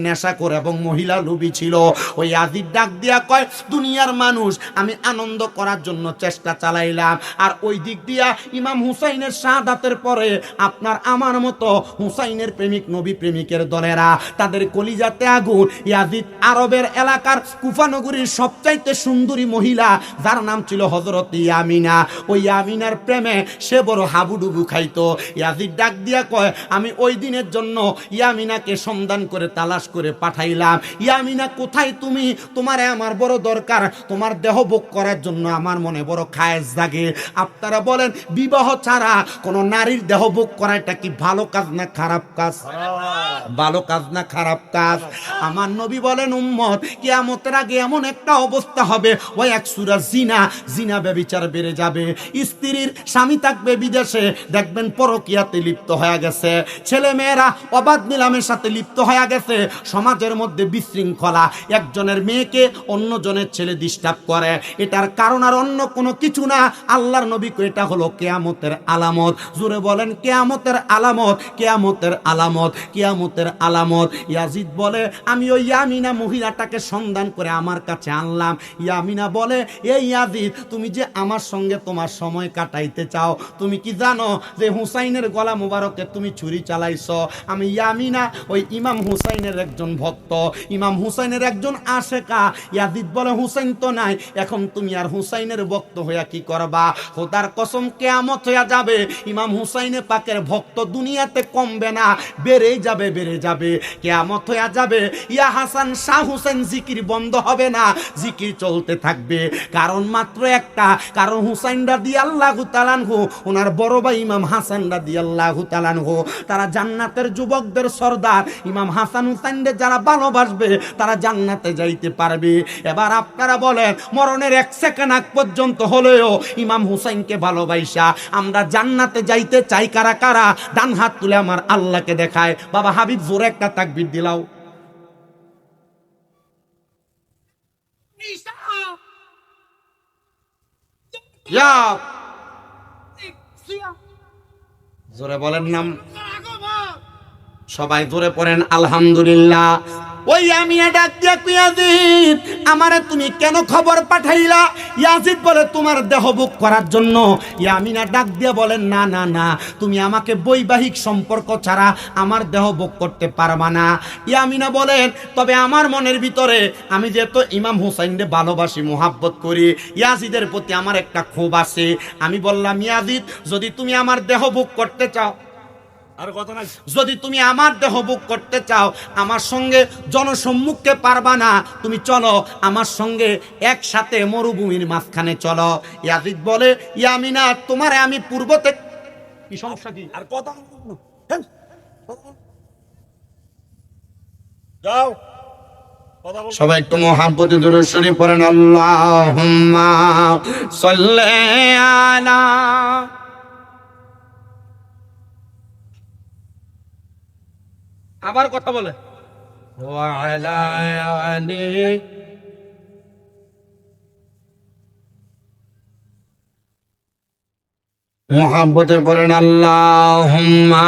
নেশাখোর এবং মহিলা লোভী ছিল। ওই ইয়াজিদ ডাক দিয়া কয়, দুনিয়ার মানুষ আমি আনন্দ করার জন্য চেষ্টা চালাইলাম, আর ওই দিক দিয়া ইমাম হুসাইনের শাহাদাতের পরে আপনার আমার মতো হুসাইনের প্রেমিক নবী প্রেমিকের দলেরা তাদের কলিজাতে আগুন। ইয়াজিদ আরবের এলাকার কুফা নগরীর সবচাইতে সুন্দরী মহিলা, যার নাম ছিল হযরত ইয়ামিনা, ওই ইয়ামিনার প্রেমে সে বড় হাবুডুবু খাইতো। ইয়াজিদ ডাক দিয়া কয়, আমি ওই দিনের জন্য ইয়ামিনাকে সন্ধান করে তালাশ করে পাঠাইলাম। ইয়ামিনা কোথায় তুমি? তোমারে আমার বড় দরকার, তোমার দেহ ভোগ করার জন্য আমার মনে বড় খায়েশ জাগে। আপনারা বলেন, বিবাহ ছাড়া কোন নারীর দেহ ভোগ করাটা কি ভালো কাজ না খারাপ কাজ? ভালো কাজ না খারাপ কাজ? আমার নবী বলেন, উম্মত কিয়ামতের আগে এমন একটা অবস্থা হবে, ওই এক সূরা জিনা ব্যভিচার বেড়ে যাবে। স্ত্রীর স্বামী থাকবে বিদেশে, দেখবেন পরকীয়াতে লিপ্ত হয়ে গেছে, ছেলে মেয়েরা অবাধ নিলামের সাথে লিপ্ত হয়ে গেছে, সমাজের মধ্যে বিশৃঙ্খলা, একজনের মেয়েকে অন্যজনের ছেলে ডিস্টার্ব করে। এটার কারণ আর অন্য কোনো কিছু না, আল্লাহর নবী কো এটা হলো কিয়ামতের আলামত। জোরে বলেন কিয়ামতের আলামত, কিয়ামতের আলামত, কিয়ামতের আলামত। ইয়াজিদ বলে, আমি ওই ইয়ামিনা মহিলাটাকে সন্ধান করে আমার কাছে আনলাম। ইয়ামিনা বলে, এই ইয়াজিদ, তুমি যে আমার সঙ্গে তোমার সময় কাটাইতে চাও, তুমি কি জানো যে হুসাইনের গলা মোবারকে তুমি ছুরি চালাইছো? আমি ইয়ামিনা ওই ইমাম হুসাইনের একজন ভক্ত, ইমাম হুসাইনের একজন আশেকা। ইয়াজিদ বলে, হুসাইন তো নাই, এখন তুমি আর হুসাইনের ভক্ত হইয়া কি করবা? খোদার কসম, কিয়ামত হইয়া যাবে, ইমাম হুসাইনে পাকের ভক্ত দুনিয়াতে কমবে না, বেড়েই যাবে, বেড়ে যাবে। কিয়ামত হইয়া যাবে, ইয়া হাসান শাহ হুসেন জিকির বন্ধ হবে না, জিকির চলতে থাকবে। কারণ মাত্র একটা, কারণ হুসাইন রাদিয়াল্লাহু তাআলা আনহু, ওনার বড় ভাই ইমাম হাসান রাদিয়াল্লাহু তাআলা আনহু, তারা জান্নাতের যুবকদের সর্দার। ইমাম হাসান হুসাইনদের যারা ভালোবাসবে তারা জান্নাতে যাইতে পারবে। এবার আপনারা বলেন, মরণের 1 সেকেন্ড আগ পর্যন্ত হলেও ইমাম হুসাইনকে ভালোবাসা আমরা জান্নাতে যাইতে চাই কারা কারা? ডান হাত তুলে আমার আল্লাহকে দেখায়। বাবা হাবিব, জোরে একটা তাকবীর দিলাও। জোরে বলেন নাম, সবাই জোরে পড়েন আলহামদুলিল্লাহ। ওই ইয়ামিনা ডাক দিয়া, ইয়াজিদ, আমারে তুমি কেন খবর পাঠাইলা? ইয়াজিদ বলে, তোমার দেহ ভোগ করার জন্য। ইয়ামিনা ডাক দিয়া বলেন, না না না, তুমি আমাকে বৈবাহিক সম্পর্ক ছাড়া আমার দেহ ভোগ করতে পারবা না। ইয়ামিনা বলেন, তবে আমার মনের ভিতরে আমি যেহেতু ইমাম হুসাইনকে ভালোবাসি, মোহাব্বত করি, ইয়াজিদের প্রতি আমার একটা ক্ষোভ আছে। আমি বললাম, ইয়াজিদ, যদি তুমি আমার দেহ ভোগ করতে চাও, আর কথা নাই। যদি তুমি আমার দেহ ভোগ করতে চাও, আমার সঙ্গে জনসম্মুখে পারবা না, তুমি চলো আমার সঙ্গে একসাথে মরুভূমির মাঝখানে চলো। ইয়াজিদ বলে, ইয়ামিনা তোমারে আমি পূর্ব থেকে, কি সমস্যা কি? আর কথা বলো। হ্যাঁ, যাও কথা বল। সবাই একটু মুহাব্বতে দুরূদ শরীফ পড়েন, আল্লাহুম্মা সাল্লি আলা। আবার কথা বলে, ওয়া আলা আলি। মুহাব্বতে পড়েন, আল্লাহুম্মা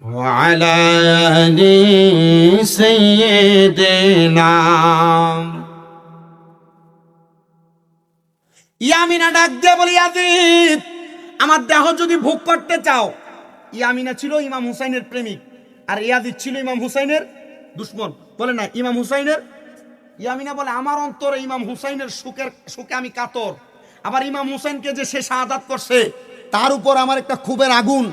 وعلى آل سيدنا। ইয়ামিনা ডাক দিয়ে বলি, ইয়াজিদ আমার দেহ যদি ভোগ করতে চাও। ইয়ামিনা ছিল ইমাম হুসাইনের প্রেমিক, আর ইয়াজিদ ছিল ইমাম হুসাইনের দুশমন, বলে না ইমাম হুসাইনের। ইয়ামিনা বলে, আমার অন্তরে ইমাম হুসাইনের সুখে আমি কাতর, আবার ইমাম হুসাইনকে যে সে শাহাদাত করছে তার উপর আমার একটা ক্ষোভের আগুন।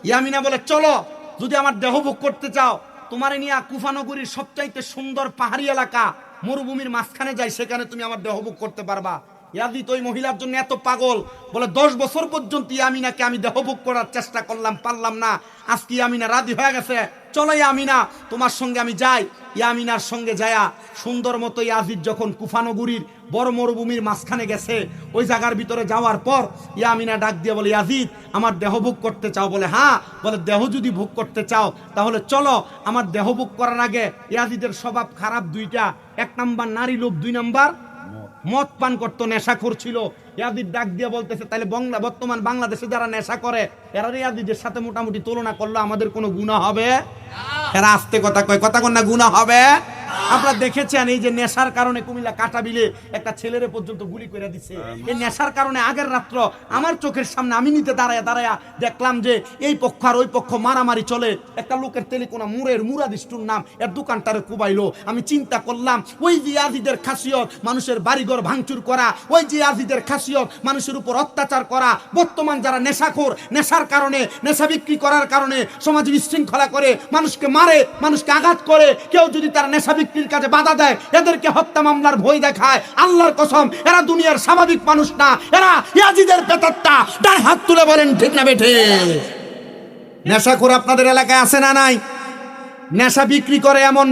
ইয়ামিনা বলে, চলো যদি আমার দেহ ভোগ করতে চাও, তোমার নিয়ে কুফা নগরীর সবচাইতে সুন্দর পাহাড়ি এলাকা মরুভূমির মাঝখানে যাই, সেখানে তুমি আমার দেহ ভোগ করতে পারবা। ইয়াজিদ ওই মহিলার জন্য এত পাগল, বলে 10 বছর পর্যন্ত ইয়ামিনাকে আমি দেহ ভোগ করার চেষ্টা করলাম, পারলাম না। আজকে ইয়ামিনা রাজি হয়ে গেছে, চলো ইয়ামিনা তোমার সঙ্গে আমি যাই। ইয়ামিনার সঙ্গে যায়া সুন্দর মতো ইয়াজিদ যখন কুফানগরীর বড় মরুভূমির মাঝখানে গেছে, ওই জায়গার ভিতরে যাওয়ার পর ইয়ামিনা ডাক দিয়ে বলে, ইয়াজিদ আমার দেহ ভোগ করতে চাও? বলে হ্যাঁ। বলে, দেহ যদি ভোগ করতে চাও তাহলে চলো। আমার দেহ ভোগ করার আগে ইয়াজিদের স্বভাব খারাপ দুইটা, 1 নাম্বার নারী লোভ, 2 নাম্বার মদ পান করতো, নেশাখোর ছিল। ইয়াজিদ ডাক দিয়ে বলতেছে, তাহলে বর্তমান বাংলাদেশে যারা নেশা করে এরা ইয়াজিদের সাথে মোটামুটি তুলনা করলে আমাদের কোনো গুনাহ হবে? এরা আস্তে কথা কয়, কথা কন না, গুনাহ হবে? আপনারা দেখেছেন এই যে নেশার কারণে কুমিল্লা কাটাবিলে একটা ছেলেরে পর্যন্ত গুলি করে দিচ্ছে। এই নেশার কারণে আগের রাত্র আমার চোখের সামনে আমি নিতে দাঁড়ায়া দেখলাম যে এই পক্ষ আর ওই পক্ষ মারামারি চলে। একটা লোকের তেলিকোনা মুরাদিষ্টুর নাম, এর দোকানটারে কুবাইলো। আমি চিন্তা করলাম, ওই যে ইয়াজিদের খাসিয়ত মানুষের বাড়িঘর ভাঙচুর করা, ওই যে ইয়াজিদের খাসিয়ত মানুষের উপর অত্যাচার করা, বর্তমান যারা নেশাখোর, নেশার কারণে নেশা বিক্রি করার কারণে সমাজে বিশৃঙ্খলা করে, মানুষকে মারে, মানুষকে আঘাত করে, কেউ যদি তার নেশা বিক্রির কাজে বাধা দেয় এদেরকে হত্যা মামলার ভয় দেখায়, আল্লাহর কসম এরা দুনিয়ার স্বাভাবিক মানুষ না, এরা ইয়াজিদের প্রেতাত্মা। ডান হাত তুলে বলেন ঠিক না বেঠে? নেশাখোর আপনাদের এলাকায় আছে না নাই? নেশা বিক্রি করে এমন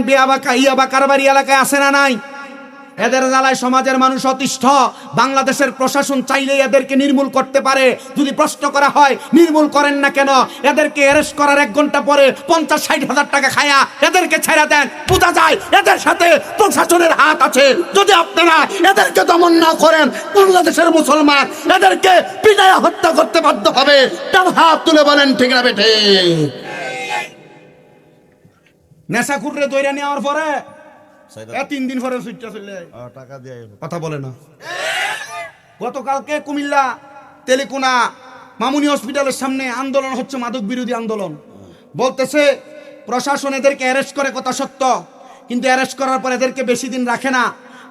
ইয়াবা কারবারি এলাকায় আছে না নাই? এদের জ্বালায় সমাজের মানুষ অতিষ্ঠ। বাংলাদেশের প্রশাসন চাইলে এদেরকে নির্মূল করতে পারে। যদি প্রশ্ন করা হয় নির্মূল করেন না কেন, এদেরকে অ্যারেস্ট করার 1 ঘন্টা পরে 50-60 হাজার টাকা খায়া এদেরকে ছেড়ে দেন, বোঝা যায় এদের সাথে প্রশাসনের হাত আছে। যদি আপনারা এদেরকে দমন না করেন, বাংলাদেশের মুসলমান এদেরকে পিটায়া হত্যা করতে বাধ্য হবে। তার হাত তুলে বলেন ঠিক না বেঠে? নেশাখুররে দইরা নেওয়ার পরে 3 দিন পরে সুইটটা চলে টাকা দিয়ে কথা বলে না। গতকালকে কুমিল্লা তেলিকোনা মামুনি হসপিটালের সামনে আন্দোলন হচ্ছে, মাদক বিরোধী আন্দোলন। বলতেছে প্রশাসন এদেরকে অ্যারেস্ট করে, কথা সত্য, কিন্তু অ্যারেস্ট করার পর এদেরকে বেশি দিন রাখে না।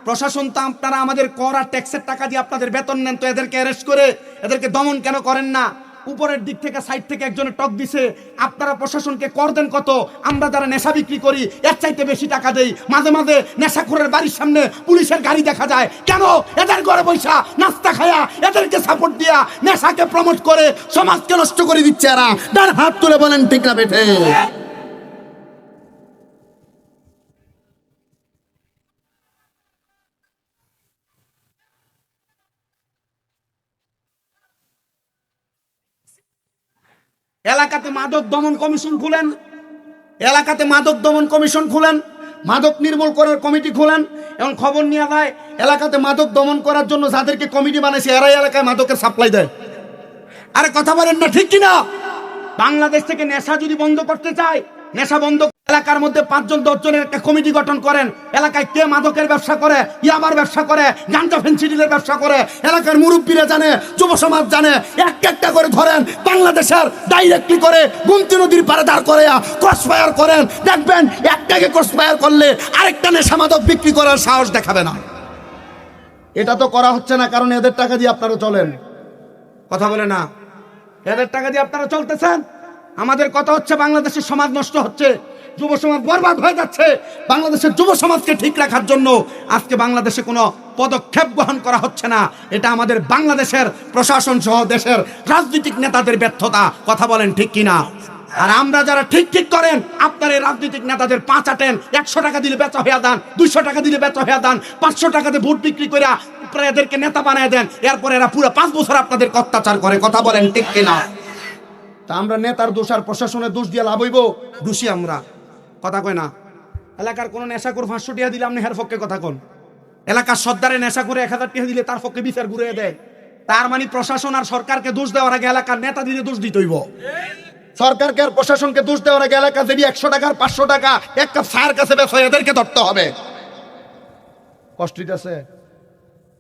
প্রশাসন তো আপনারা আমাদের কর আর ট্যাক্সের টাকা দিয়ে আপনাদের বেতন নেন, তো এদেরকে অ্যারেস্ট করে এদেরকে দমন কেন করেন না? উপরের দিক থেকে সাইড থেকে একজনে টক দিছে, আপনারা প্রশাসনকে কর দেন কত, আমরা যারা নেশা বিক্রি করি এর চাইতে বেশি টাকা দেই। মাঝে মাঝে নেশাখোরের বাড়ির সামনে পুলিশের গাড়ি দেখা যায়, কেন? এদের ঘরে পয়সা নাস্তা খায়া এদেরকে সাপোর্ট দিয়া নেশাকে প্রমোট করে সমাজকে নষ্ট করে দিচ্ছে এরা। ডান হাত তুলে বলেন ঠিক না বেঠে? এলাকাতে মাদক দমন কমিশন খুলেন, এলাকাতে মাদক দমন কমিশন খুলেন, মাদক নির্মূল করার কমিটি খুলেন। এবং খবর নিয়ে যায় এলাকাতে মাদক দমন করার জন্য যাদেরকে কমিটি বানাইছে এরাই এলাকায় মাদকের সাপ্লাই দেয়। আরে কথা বলেন না ঠিক কিনা? বাংলাদেশ থেকে নেশা যদি বন্ধ করতে চায়, নেশা বন্ধ এলাকার মধ্যে 5-10 জনের একটা কমিটি গঠন করেন। এলাকায় কে মাদকের ব্যবসা করে, ইয়াবার ব্যবসা করে, গাঁজা ফেন্সিডিলের ব্যবসা করে, এলাকার মুরব্বীরা জানে, যুব সমাজ জানে। একটা করে ধরেন, বাংলাদেশের ডাইরেক্টলি করে গুমতি নদীর পাড়ে দাঁড় করে ক্রস ফায়ার করেন, দেখবেন একটাকে ক্রস ফায়ার করলে আরেকটা নেশা মাদক বিক্রি করার সাহস দেখাবে না। এটা তো করা হচ্ছে না, কারণ এদের টাকা দিয়ে আপনারা চলেন। কথা বলে না, এদের টাকা দিয়ে আপনারা চলতেছেন। আমাদের কথা হচ্ছে বাংলাদেশের সমাজ নষ্ট হচ্ছে, যুব সমাজ বরবাদ হয়ে যাচ্ছে। বাংলাদেশের যুব সমাজকে ঠিক রাখার জন্য আজকে বাংলাদেশে কোনো পদক্ষেপ গ্রহণ করা হচ্ছে না। এটা আমাদের বাংলাদেশের প্রশাসন সহ দেশের রাজনৈতিক নেতাদের ব্যর্থতা। কথা বলেন ঠিক কিনা? আর আমরা যারা ঠিক ঠিক করেন, আপনার এই রাজনৈতিক নেতাদের 5 আটেন 100 টাকা দিলে বেচা হয়ে দেন, 200 টাকা দিলে বেচা হয়ে দেন, 500 টাকাতে ভোট বিক্রি করে আপনারা এদেরকে নেতা বানায় দেন। এরপর এরা পুরো 5 বছর আপনাদের অত্যাচার করে। কথা বলেন ঠিক কিনা? তা আমরা নেতার দোষ আর প্রশাসনের দোষ দিয়ে লাভ হইব? দোষী আমরা। কথা কয় না। এলাকার কোন নেশাখোর 500 টাকা দিলে আপনি হের পক্ষে কথা কোন? এলাকার সর্দারে নেশা করে 1000 টাকা দিলে তার পক্ষে বিচার ঘুরিয়ে দেয়। তার মানে প্রশাসন আর সরকারকে দোষ দেওয়ার আগে এলাকার নেতা দিলে দোষ দিতে হইব। সরকারকে আর প্রশাসনকে দোষ দেওয়ার আগে এলাকা যদি 100 টাকা আর 500 টাকা এক কাপ চায়ের কাছে বেচে এদেরকে ধরতে হবে। কষ্ট হইতেছে।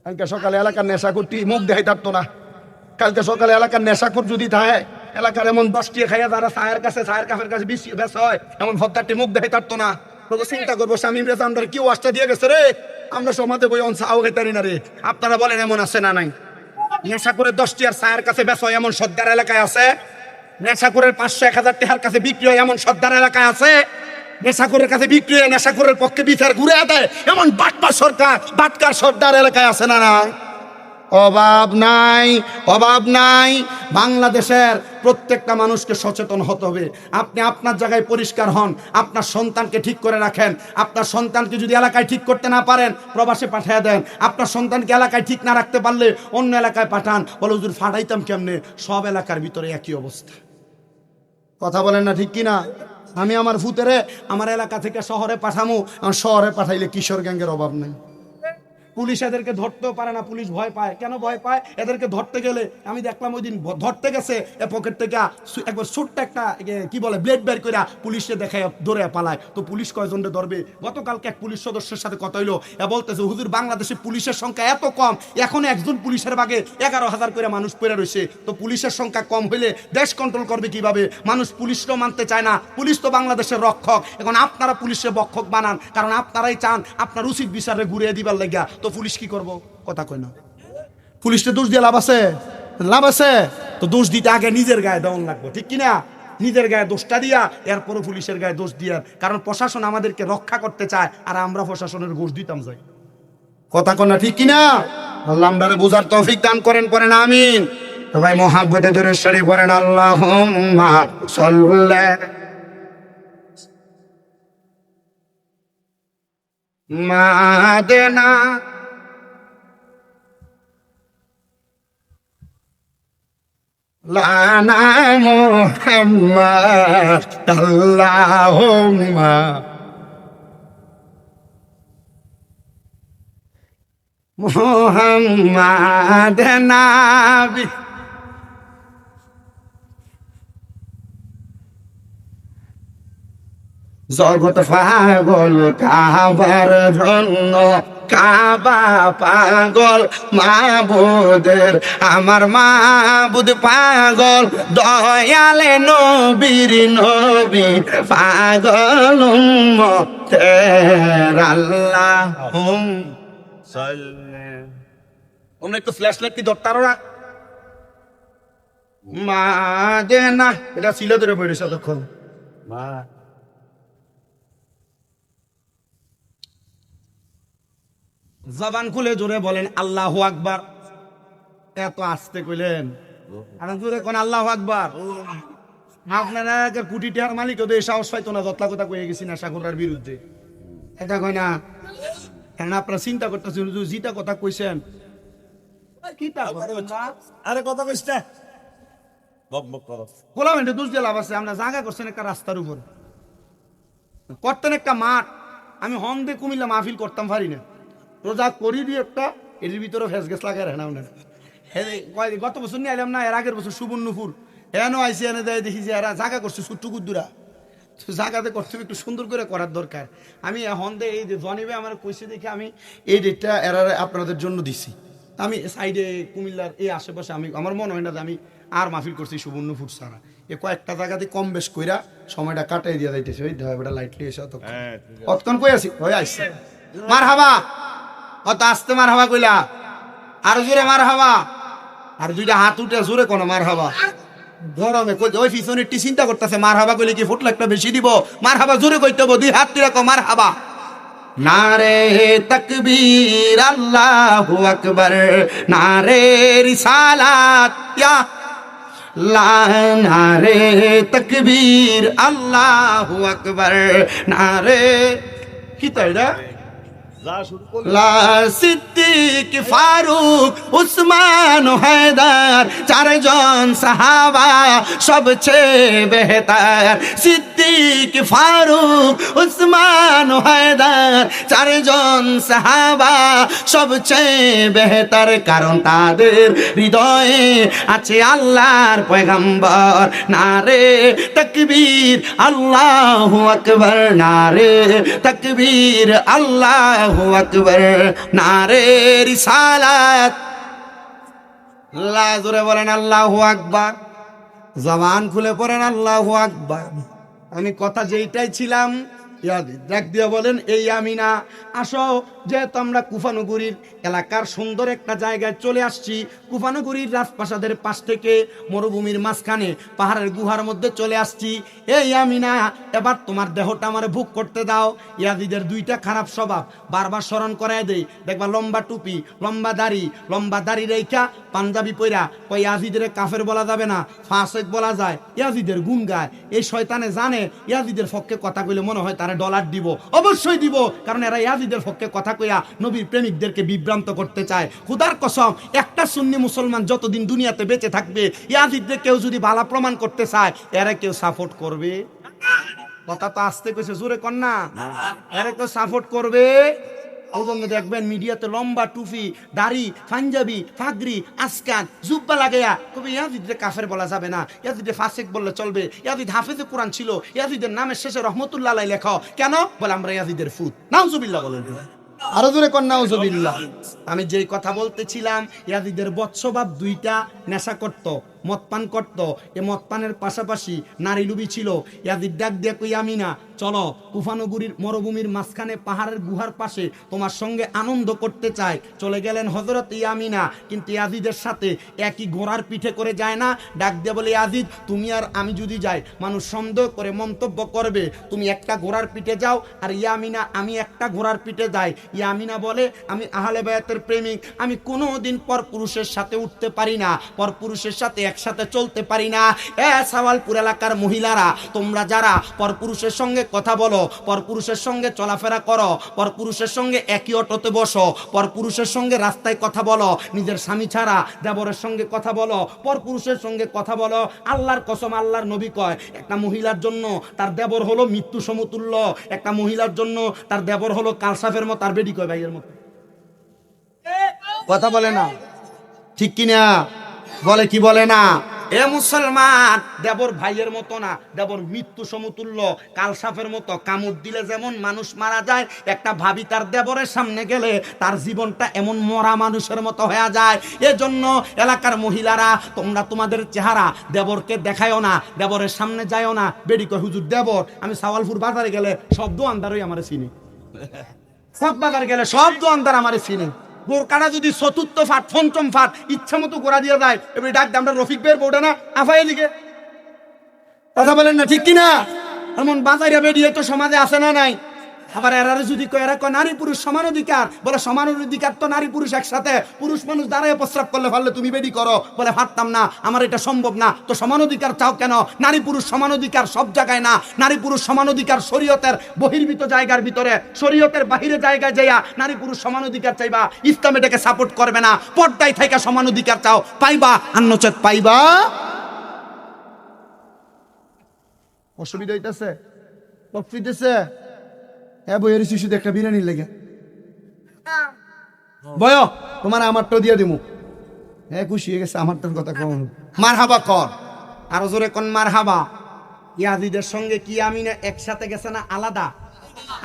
কালকে সকালে এলাকার নেশাখোরটি মুখ দেখাই থাকতো না। কালকে সকালে এলাকার নেশাখোর যদি থাকে, এলাকার এমন 10 টাকা খাইয়া যারা চায়ের কাপের কাছে বেশি বেচা হয়, এমন ভদ্দারটি মুখ দেখাই থাকতো না। তো চিন্তা করবো শামীম রেজা আমরা কি ওয়াজটা দিয়ে গেছে রে, আমরা সমাজে বই অন চাও খাইতারি না রে। আপনারা বলেন এমন আছে না নাই? নেশাখোরের 10 টাকার চায়ের কাছে বেচা হয় এমন সর্দার এলাকায় আছে? নেশাখোরের 500-1000 টাকার কাছে বিক্রি হয় এমন সর্দার এলাকায় আছে? নেশাখোরের কাছে বিক্রি হয় নেশাখোরের পক্ষে বিচার ঘুরে দেয় এমন বাটকার সর্দার এলাকায় আছে না না? অভাব নাই, অভাব নাই। বাংলাদেশের প্রত্যেকটা মানুষকে সচেতন হতে হবে। আপনি আপনার জায়গায় পরিষ্কার হন, আপনার সন্তানকে ঠিক করে রাখেন। আপনার সন্তানকে যদি এলাকায় ঠিক করতে না পারেন, প্রবাসে পাঠিয়ে দেন। আপনার সন্তানকে এলাকায় ঠিক না রাখতে পারলে অন্য এলাকায় পাঠান। বলে হুজুর ফাটাইতাম কেমনে? সব এলাকার ভিতরে একই অবস্থা। কথা বলেন না ঠিক কিনা? আমি আমার ভূতেরে আমার এলাকা থেকে শহরে পাঠামু, আমার শহরে পাঠাইলে কিশোর গ্যাংয়ের অভাব নেই। পুলিশ এদেরকে ধরতেও পারে না, পুলিশ ভয় পায়। কেন ভয় পায়? এদেরকে ধরতে গেলে আমি দেখলাম ওই দিন ধরতে গেছে এ পকেট থেকে একবার ছোট্ট একটা কি বলে ব্লেড বের করে পুলিশে দেখায় ধরে পালায়। তো পুলিশ কয়জনকে ধরবে? গতকালকে এক পুলিশ সদস্যের সাথে কথা হইলো, এ বলতেছে হুজুর বাংলাদেশে পুলিশের সংখ্যা এত কম, এখন একজন পুলিশের বাগে 11,000 করে মানুষ পড়ে রয়েছে। তো পুলিশের সংখ্যা কম হইলে দেশ কন্ট্রোল করবে কিভাবে? মানুষ পুলিশও মানতে চায় না। পুলিশ তো বাংলাদেশের রক্ষক। এখন আপনারা পুলিশের বক্ষক বানান, কারণ আপনারাই চান আপনার উচিত বিচারে ঘুরিয়ে দিবার লাগিয়া। তো পুলিশ কি করব? কথা কয় না। পুলিশকে দোষ দিয়ে লাভ আছে? লাভ আছে? তো দোষ দিতে আগে নিজের গায়ে দেওয়ান লাগবে, ঠিক কিনা? নিজের গায়ে দোষটা দিয়া এরপরও পুলিশের গায়ে দোষ দিয়া, কারণ প্রশাসন আমাদেরকে রক্ষা করতে চায় আর আমরা প্রশাসনের ঘুষ দিতাম যাই। কথা কয় না ঠিক কিনা? আল্লাহ আমাদের বুঝার তৌফিক দান করেন, পড়েন আমিন। সবাই মহাব্বতে দরুদ শরীফ পড়েন আল্লাহুম্মা সাল্লি মাদেনা লানা মুহাম্মাদ আল্লাহুম্মা মুহাম্মাদ নাবি জগৎ পাগল কাবার জন্য, কাবা পাগল মাবুদের, আমার মাবুদ পাগল দয়ালে নবীর নবী পাগল উম্মতের আল্লাহুম্মা ওমনে একটু ফ্ল্যাশ লাইট কি ধরতারো না? মা দে না, এটা ছিল ধরে পড়েছে তখন। মা জবান খুলে জোরে বলেন আল্লাহু আকবার। এত আস্তে কইলেন, আর জোরে কোন আল্লাহু আকবার। আপনারা কোটি টাকার মালিক তো এই সাহস পাইতো না, যতলা কথা কয়ে গেছি নেশাখোরের বিরুদ্ধে। এটা কয় না, কেন আপনারা চিন্তা করতেছেন যেটা কথা কইছেন আরে কথা কইস না, বক বক করো। বললাম এটা দোষ দিয়ে লাভ আছে? আমরা জায়গা করছেন একটা রাস্তার উপর, করতেন একটা মাঠ। আমি হং দিয়ে কুমিল্লা মাহফিল করতাম পারি না, রোজা করি দিয়ে একটা এর ভিতরে ফেস গেছ লাগাই রাখা না। গত বছর নিয়ে আইলাম না, এর আগের বছর সুবর্ণপুর এনে আইসি, এনে দেয় দেখি যে এরা জায়গা করছে ছোট্ট কুদ্দুরা। জায়গাতে করতে একটু সুন্দর করে করার দরকার। আমি এখন এই যে জনিবে আমার কইছে দেখে আমি এই ডেটটা এরা আপনাদের জন্য দিছি। আমি সাইডে কুমিল্লার এই আশেপাশে আমি আমার মনে হয় না যে আমি আর মাহফিল করছি সুবর্ণপুর ছাড়া। এ কয়েকটা জায়গাতে কম বেশ কইরা সময়টা কাটাই দিয়া যাইতেছে। ওই এটা লাইটলি এসে অতক্ষণ কই আছি ওই আসছে। মার হাবা অত আসতে মার হাবা কইলা আর জোরে মার হাবা, আর দুইটা হাত উঠে জোরে কোনো মার হাবা। গরমে ওই পিছনের টি চিন্তা করতেছে মার হাবা কইলে কি ফুটলা একটা বেশি দিব, মার হাবা জোরে কইতে হবে, দুই হাত তুলে মার হাবা। নারে তাকবীর আল্লাহু আকবার, নারে রিসালাত ইয়া লা, নারে তাকবীর আল্লাহু আকবার, নারে কি তাইরা যা শুরু করলে লা সিদ্দিক ফারুক উসমান হায়দার, চারজন সাহাবা সবচেয়ে বেহতার। সিদ্দিক ফারুক উসমান হায়দার, চারজন সাহাবা সবচেয়ে বেহতার, কারণ তাদের হৃদয়ে আছে আল্লাহর পয়গম্বর। নারে তাকবীর আল্লাহু আকবার, নারে তাকবীর আল্লাহু আকবার, নারে রিসালাত। আল্লাহ জোরে বলেন আল্লাহু আকবার, জবান খুলে পড়েন আল্লাহু আকবার। আমি কথা যেইটাই ছিলাম ডাক দিয়ে বলেন এই আমিনা আসো, যেহেতু আমরা কুফানগরীর এলাকার সুন্দর একটা জায়গায় চলে আসছি, কুফানগরীর রাজপ্রাসাদের পাশ থেকে মরুভূমির মাঝখানে পাহাড়ের গুহার মধ্যে চলে আসছি। এই আমিনা এবার তোমার দেহটা আমার ভোগ করতে দাও। ইয়াজিদের দুইটা খারাপ স্বভাব বারবার স্মরণ করায় দেই, দেখবা লম্বা টুপি, লম্বা দাড়ি রেখা পাঞ্জাবি পইরা কই ইয়াজিদের কাফের বলা যাবে না, ফাসেক বলা যায়, ইয়াজিদের গুণ গায়। এই শয়তানে জানে ইয়াজিদের পক্ষে কথা কইলে মনে হয় তারা ডলার দিব, অবশ্যই দিব, কারণ এরা ইয়াজিদের পক্ষে কথা কইয়া নবীর প্রেমিকদেরকে বিভ্রান্ত করতে চায়। খুদার কসম, একটা সুন্নি মুসলমান যতদিন দুনিয়াতে বেঁচে থাকবে, ইয়াজিদদের কেউ যদি বালা প্রমাণ করতে চায়, এরা কেউ সাপোর্ট করবে? কথা তো আসতে কইছে, জোরে কর না, এরা কেউ সাপোর্ট করবে? দেখবেন মিডিয়াতে লম্বা টুপি, দাড়ি, পাঞ্জাবি, ফাগরি, আসকান, জুব্বা লাগাইয়া কবি ইয়াজিদকে কাফের বলা যাবে না, ইয়াজিদে ফাসিক বললে চলবে, ইয়াজিদ হাফেজে কোরআন ছিল, ইয়াজিদের নামের শেষে রহমতুল্লাহ আলাইহি লেখো, কেন বলে আমরা ইয়াজিদের ফুত। নাউজুবিল্লাহ বলেন, আরো জোরে কর নাউজুবিল্লাহ। আমি যেই কথা বলতেছিলাম, ইয়াজিদের বৎসবাব দুইটা, নেশা করত, মদ পান করত, এ মদ পানের পাশাপাশি নারী লুবি ছিল। ইয়াজিদ ডাক দিয়ে কই আমিনা চলো, কুফানগরীর মরুভূমির মাঝখানে পাহাড়ের গুহার পাশে তোমার সঙ্গে আনন্দ করতে চাই। চলে গেলেন হযরত ইয়ামিনা, কিন্তু ইয়াজিদের সাথে একই ঘোড়ার পিঠে করে যায় না। ডাক দিয়ে বলে ইয়াজিদ তুমি আর আমি যদি যাই, মানুষ সন্দেহ করে মন্তব্য করবে, তুমি একটা ঘোড়ার পিঠে যাও, আর ইয়ামিনা আমি একটা ঘোড়ার পিঠে যাই। ইয়ামিনা বলে আমি আহলে বায়াতের প্রেমিক, আমি কোনোদিন পর পুরুষের সাথে উঠতে পারি না, পর পুরুষের সাথে একসাথে চলতে পারি না। সাওয়ালপুর এলাকার মহিলারা, তোমরা যারা পর পুরুষের সঙ্গে কথা বলো, পর পুরুষের সঙ্গে চলাফেরা করো, পর পুরুষের সঙ্গে একই অটোতে বসো, পর পুরুষের সঙ্গে রাস্তায় কথা বলো, নিজের স্বামী ছাড়া দেবরের সঙ্গে কথা বলো, পর পুরুষের সঙ্গে কথা বলো, আল্লাহর কসম আল্লাহর নবী কয় একটা মহিলার জন্য তার দেবর হলো মৃত্যু সমতুল্য, একটা মহিলার জন্য তার দেবর হলো কালসাফের মতো, আর বেডি কয় ভাইয়ের মতো। কথা বলে না, ঠিক কিনা বলে কি বলে না? এ মুসলমান, দেবর ভাইয়ের মতো না, দেবর মৃত্যু সমতুল্য, কালসাফের মতো। কামড় দিলে যেমন মানুষ মারা যায়, একটা ভাবি তার দেবরের সামনে গেলে তার জীবনটা এমন মরা মানুষের মতো হয়ে যায়। এজন্য এলাকার মহিলারা, তোমরা তোমাদের চেহারা দেবরকে দেখায়ও না, দেবরের সামনে যায়ও না। বেডি কয় হুজুর দেবর, আমি সাওয়ালপুর বাজারে গেলে সব দোয়ানদারই আমারে চিনি, সব বাজার গেলে সব দোয়ানদার আমারে চিনি। গোরকাটা যদি চতুর্থ ফাট পঞ্চম ফাট ইচ্ছা মতো গোড়া দিয়ে যায়, এবার ডাক আমরা রফিক বের বউটা না আফাই দিকে। কথা বলেন না, ঠিক কিনা? এমন বাজারে বেরিয়ে তো সমাজে আসে না নাই? আবার এরা যদি এরা কয় নারী পুরুষ সমান অধিকার, বলে সমান অধিকার তো নারী পুরুষ একসাথে, পুরুষ মানুষ দাঁড়ায় প্রস্রাব করলে পারলে তুমি বেডি করো, বলে পারতাম না, আমার এটা সম্ভব না। তো সমান অধিকার চাও কেন? নারী পুরুষ সমান অধিকার সব জায়গায় না, নারী পুরুষ সমান অধিকার শরীয়তের বহির্ভূত জায়গার ভিতরে, শরীয়তের বাহিরে জায়গায় যাইয়া নারী পুরুষ সমান অধিকার চাইবা, ইসলাম এটাকে সাপোর্ট করবে না। পর্দায় থাইকা সমান অধিকার চাও, পাইবা, অন্যচেত পাইবা। অসুবিধা হইতেছে, দিতেছে বইয়ের শিশুদের একটা বিরিয়ানির লেগে বয়, তোমার আমারটাও দিয়ে দিমু। খুশি হয়ে গেছে, আমারটার কথা কম। মার হাবা কর, আরো জোরে কোন মার হাবা। ইয়াজিদের সঙ্গে কি আমিনা একসাথে গেছে না আলাদা?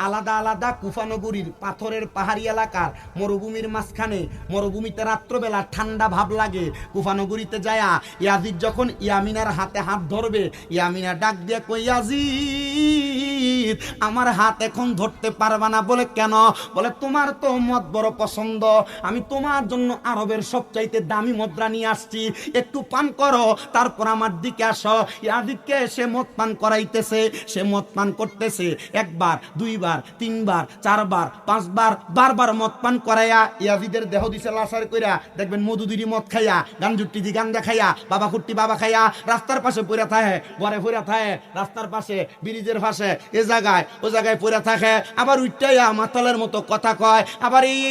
আলাদা আলাদা কুফানগরীর পাথরের পাহাড়ি এলাকার মরুভূমির মাঝখানে, মরুভূমিতে রাত্রবেলা ঠান্ডা ভাব লাগে। কুফানগরীতে যায়া ইয়াজিদ যখন ইয়ামিনার হাতে হাত ধরবে, ইয়ামিনা ডাক দিয়ে কই ইয়াজিদ মুরিদ, আমার হাত এখন ধরতে পারবা না। বলে কেন? বলে তোমার তো মদ বড় পছন্দ, আমি তোমার জন্য আরবের সবচাইতে দামি মুদ্রা নিয়ে আসছি, একটু পান করো, তারপর আমার দিকে আসো। ইয়াজিদকে সে মদ পান করাইতেছে, সে মদ পান করতেছে, একবার, দুইবার, তিনবার, চারবার, পাঁচবার, বারবার মদ পান করাইয়া ইয়াজিদের দেহ দিছে লাসার কইরা। দেখবেন মধুদিরি মদ খাইয়া, গাঞ্জুটি দি গাঞ্জা খাইয়া, বাবা কুট্টি বাবা খাইয়া রাস্তার পাশে পড়ে থাকে, ঘরে পড়ে থাকে, রাস্তার পাশে, ব্রিজের পাশে, এ জায়গায় ও জায়গায় পড়ে থাকে। আবার উইটাইয়া মাতালের মতো কথা কয়। আবার এই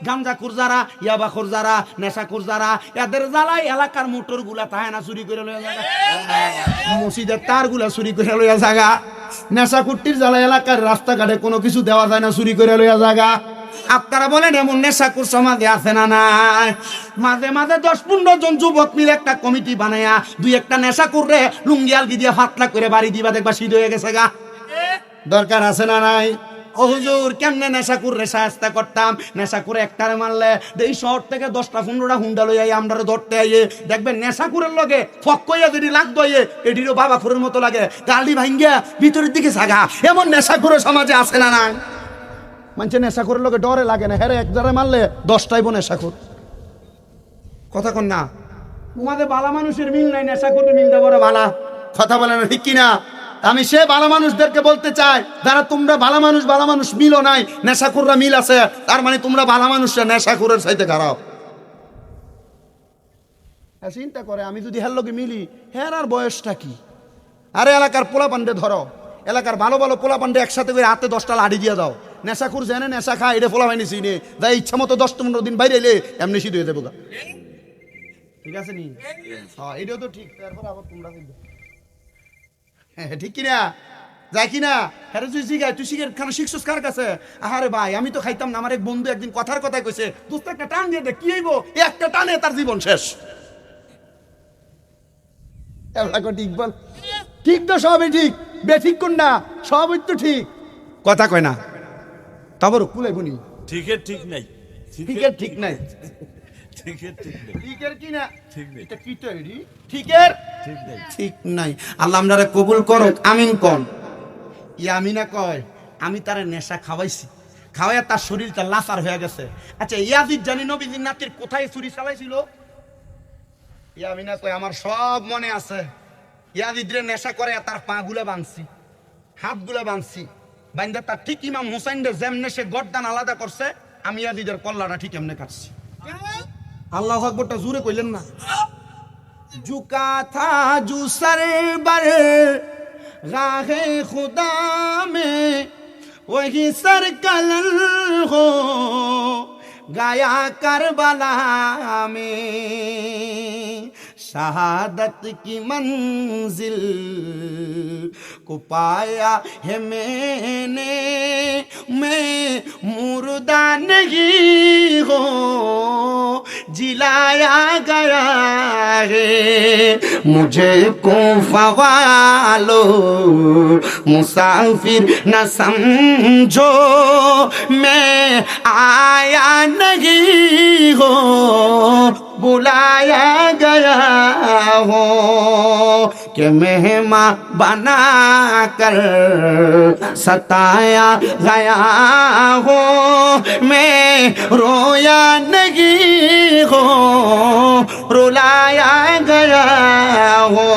গাঞ্জা খুরজারা, ইয়াবা খুরজারা, নেশা খুরজারা, এদের জ্বালায় এলাকার মোটর গুলা থাকে না, চুরি করে লইয়া জায়গা, মসজিদের তার গুলা চুরি করে লইয়া জায়গা। নেশা কুট্টির জ্বালায় এলাকার রাস্তাঘাটে কোনো কিছু দেওয়া যায় না, চুরি করে লইয়া জায়গা। আপনারা বলেন এমন নেশাকুর সমাজে আছে না নাই? মাঝে মাঝে 10-15 জন যুবক মিলে একটা কমিটি বানায়া দুই একটা নেশাকুর রে লুঙ্গি আলগি দিয়ে ফাতলা করে বাড়ি দিবা, দেখবা শীত হয়ে গেছে গা। দরকার আছে না নাই? ও হুজুর, কেমনে নেশাকুর রে শায়েস্তা করতাম? নেশাকুরে একটারে মারলে এই শহর থেকে 10টা-15টা হুন্ডা লই আই আমরা ধরতে আইয়ে, দেখবেন নেশাকুরের লগে ফক কইয়া যদি লাগতো আইয়ে, এটিরও বাবা খুরের মতো লাগে, গালি ভাঙ্গিয়া ভিতরের দিকে জাগা। এমন নেশাকুরের সমাজে আছে না নাই? মানছে নেশাখোরের লোকে ডরে লাগে না, হ্যাঁ একজনে মারলে 10টাই বোন নেশাখোর। কথা কন না, তোমাদের বালা মানুষের মিল নাই, নেশাখোরের মিল দেবো বালা। কথা বলে না, ঠিক কিনা? আমি সে বালা মানুষদেরকে বলতে চাই, যারা তোমরা বালা মানুষ মিলও নাই, নেশাখোররা মিল আছে, তার মানে তোমরা বালা মানুষরা নেশাখোরের চাইতে খারাপ। চিন্তা করে, আমি যদি হ্যার লোকে মিলি, হ্যাঁ আর বয়সটা কি? আরে এলাকার পোলা পান্ডে ধরো, এলাকার ভালো ভালো পোলা পান্ডে একসাথে করে হাতে 10টা লাঠি দিয়ে দাও। নেশাখুর জেনে নেশা খায়, এটা ফোলা হয়নি চিনে, তাই ইচ্ছা মতো 10-15 দিন বাইরে এলে এমনি শীত হয়ে যাবো। ঠিক আছে নি? হ্যাঁ, এটাও তো ঠিক। তারপর আবার তোমরা হ্যাঁ ঠিক কিনা? যাই কিনা? হ্যাঁ তুই শিখাই, তুই শিখে খানা শিখছিস কার কাছে? আরে ভাই, আমি তো খাইতাম না। আমার এক বন্ধু একদিন কথার কথায় কইছে, দোস্ত একটা টান দিয়ে দে, কি হইব? একটা টানে তার জীবন শেষ। ঠিক বল, ঠিক তো সবই ঠিক, বেঠিক কোন না, সবই তো ঠিক। কথা কয় না, তারপর কুলাই বনি ঠিকের ঠিক নাই, ঠিকের ঠিক নাই, ঠিকের ঠিক নাই, ঠিকের কি না ঠিক নেই, এটা কি তৈরি, ঠিকের ঠিক নাই। ঠিক নাই। আল্লাহ আপনারা কবুল করো, আমিন কোন। ইয়ামিনা কয়, আমি তারে নেশা খাওয়াইছি, খাওয়াইয়া তার শরীরটা লাচার হয়ে গেছে। আচ্ছা, ইয়াজিদ জানি নবীজির নাতির কোথায় ছুরি চালাইছিল? ইয়ামিনা কয়, আমার সব মনে আছে। ইয়াজিদরে নেশা করে তার পা গুলা বাঁধছি, হাত গুলা বাঁধছি, বাইন্দা তার ঠিক ইমাম হুসাইনদের যেমনে সে গর্দান আলাদা করছে, আমি ইয়াজিদের কল্লাটা ঠিক এমনে কাটছি। আল্লাহু আকবারটা জোরে কইলেন না? झुका था जो सर बर राहे खुदा में, वही सर कलर हो गाया करबला में। शहादत की मंजिल को पाया है मैंने, मैं मुर्दा नहीं हो जिलाया गया है। मुझे कोफा वालो मुसाफिर न समझो, मैं आया नहीं हो बुलाया गया हो, कि मेहमा बना कर सताया गया हो, मैं रोया नहीं हो रुलाया गया हो।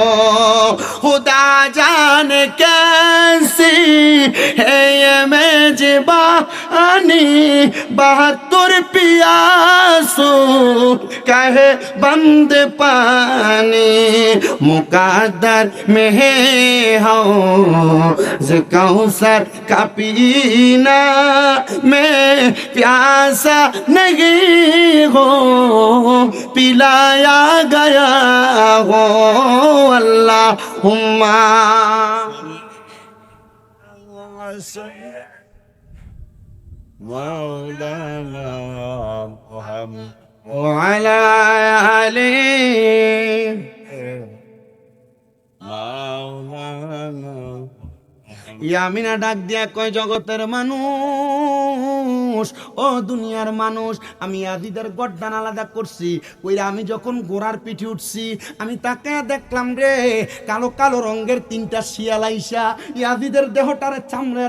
खुदा जाने कैसी है ये मेजबानी, 72 पियासो कहे बंद पानी, मुकद्दर में है हौज़ कौसर का पीना, मैं प्यासा नहीं हो पिलाया गया हो। अल्लाहुम्मा मौलाना मुहम्मद وعلى آله মাওলানা। ইয়ামিনা ডাক দিয়া কয়, জগতের মানুষ মানুষ, ও দুনিয়ার মানুষ, আমি ইয়াজিদের গর্দান আলাদা করছি। কইরা আমি যখন ঘোড়ার পিঠে উঠছি, আমি তাকে দেখলাম রে কালো কালো রঙের তিনটা শিয়াল আইসা ইয়াজিদের দেহটারে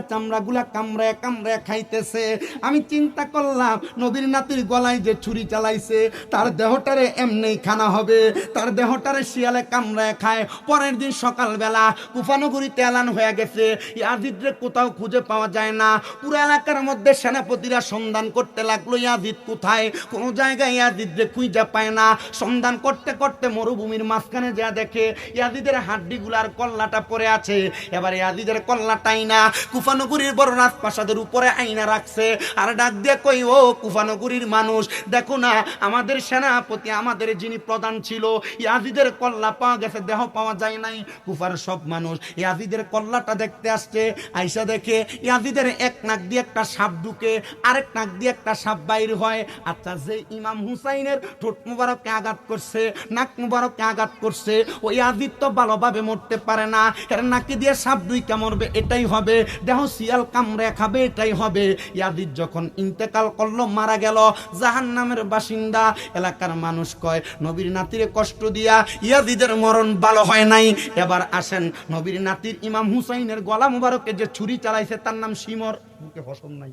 চামড়াগুলা কামড়ায় কামড়ায় খাইতেছে। আমি চিন্তা করলাম নবীর নাতির গলায় যে ছুরি চালাইছে তার দেহটারে এমনি খানা হবে, তার দেহটারে শিয়ালে কামড়ায় খায়। পরের দিন সকালবেলা কুফানগরীতে এলান হয়ে গেছে, ইয়াজিদরে কোথাও খুঁজে পাওয়া যায় না। পুরো এলাকার মধ্যে সেনাপতিরা সন্ধান করতে লাগলো ইয়াজিদ কোথায়, কোনো জায়গায় ইয়াজিদরে খুঁজে পায় না। সন্ধান করতে করতে মরুভূমির মাঝখানে যা দেখে ইয়াজিদের হাড্ডিগুলার কল্লাটা পড়ে আছে। এবার ইয়াজিদের কল্লাটাই না কুফানগরীর বড় রাজপ্রাসাদের উপরে আইনা রাখছে, আর ডাক দিয়ে কই, ও কুফানগরীর মানুষ, দেখো না আমাদের সেনাপতি, আমাদের যিনি প্রধান ছিল, ইয়াজিদের কল্লা পাওয়া গেছে, দেহ পাওয়া যায় নাই। কুফার সব মানুষ ইয়াজিদের কল্লাটা দেখতে আসছে। আইসা দেখে ইয়াজিদের এক নাক দিয়ে একটা সাপ ঢুকে, আরেক নাক দিয়ে একটা সাপ বাইর হয়। আচ্ছা, যে ইমাম হুসাইনের ঠোঁট মুবারককে আঘাত করছে, নাক মুবারককে আঘাত করছে, ওই ইয়াজিদ তো ভালোভাবে মরতে পারে না, এর নাকি দিয়ে সাপ দুইটা মরবে এটাই হবে, দেহ শিয়াল কামড়ে খাবে এটাই হবে। ইয়াজিদ যখন ইন্তেকাল করলো, মারা গেল, জাহান্নামের বাসিন্দা। এলাকার মানুষ কয় নবীর নাতিরে কষ্ট দিয়া ইয়াজিদের মরণ ভালো হয় নাই। এবার আসেন, নবীর নাতির ইমাম হুসাইনের গলা মুবারকে যে ছুরি চালাইছে তার নাম শিমর। মুখে হসন নাই,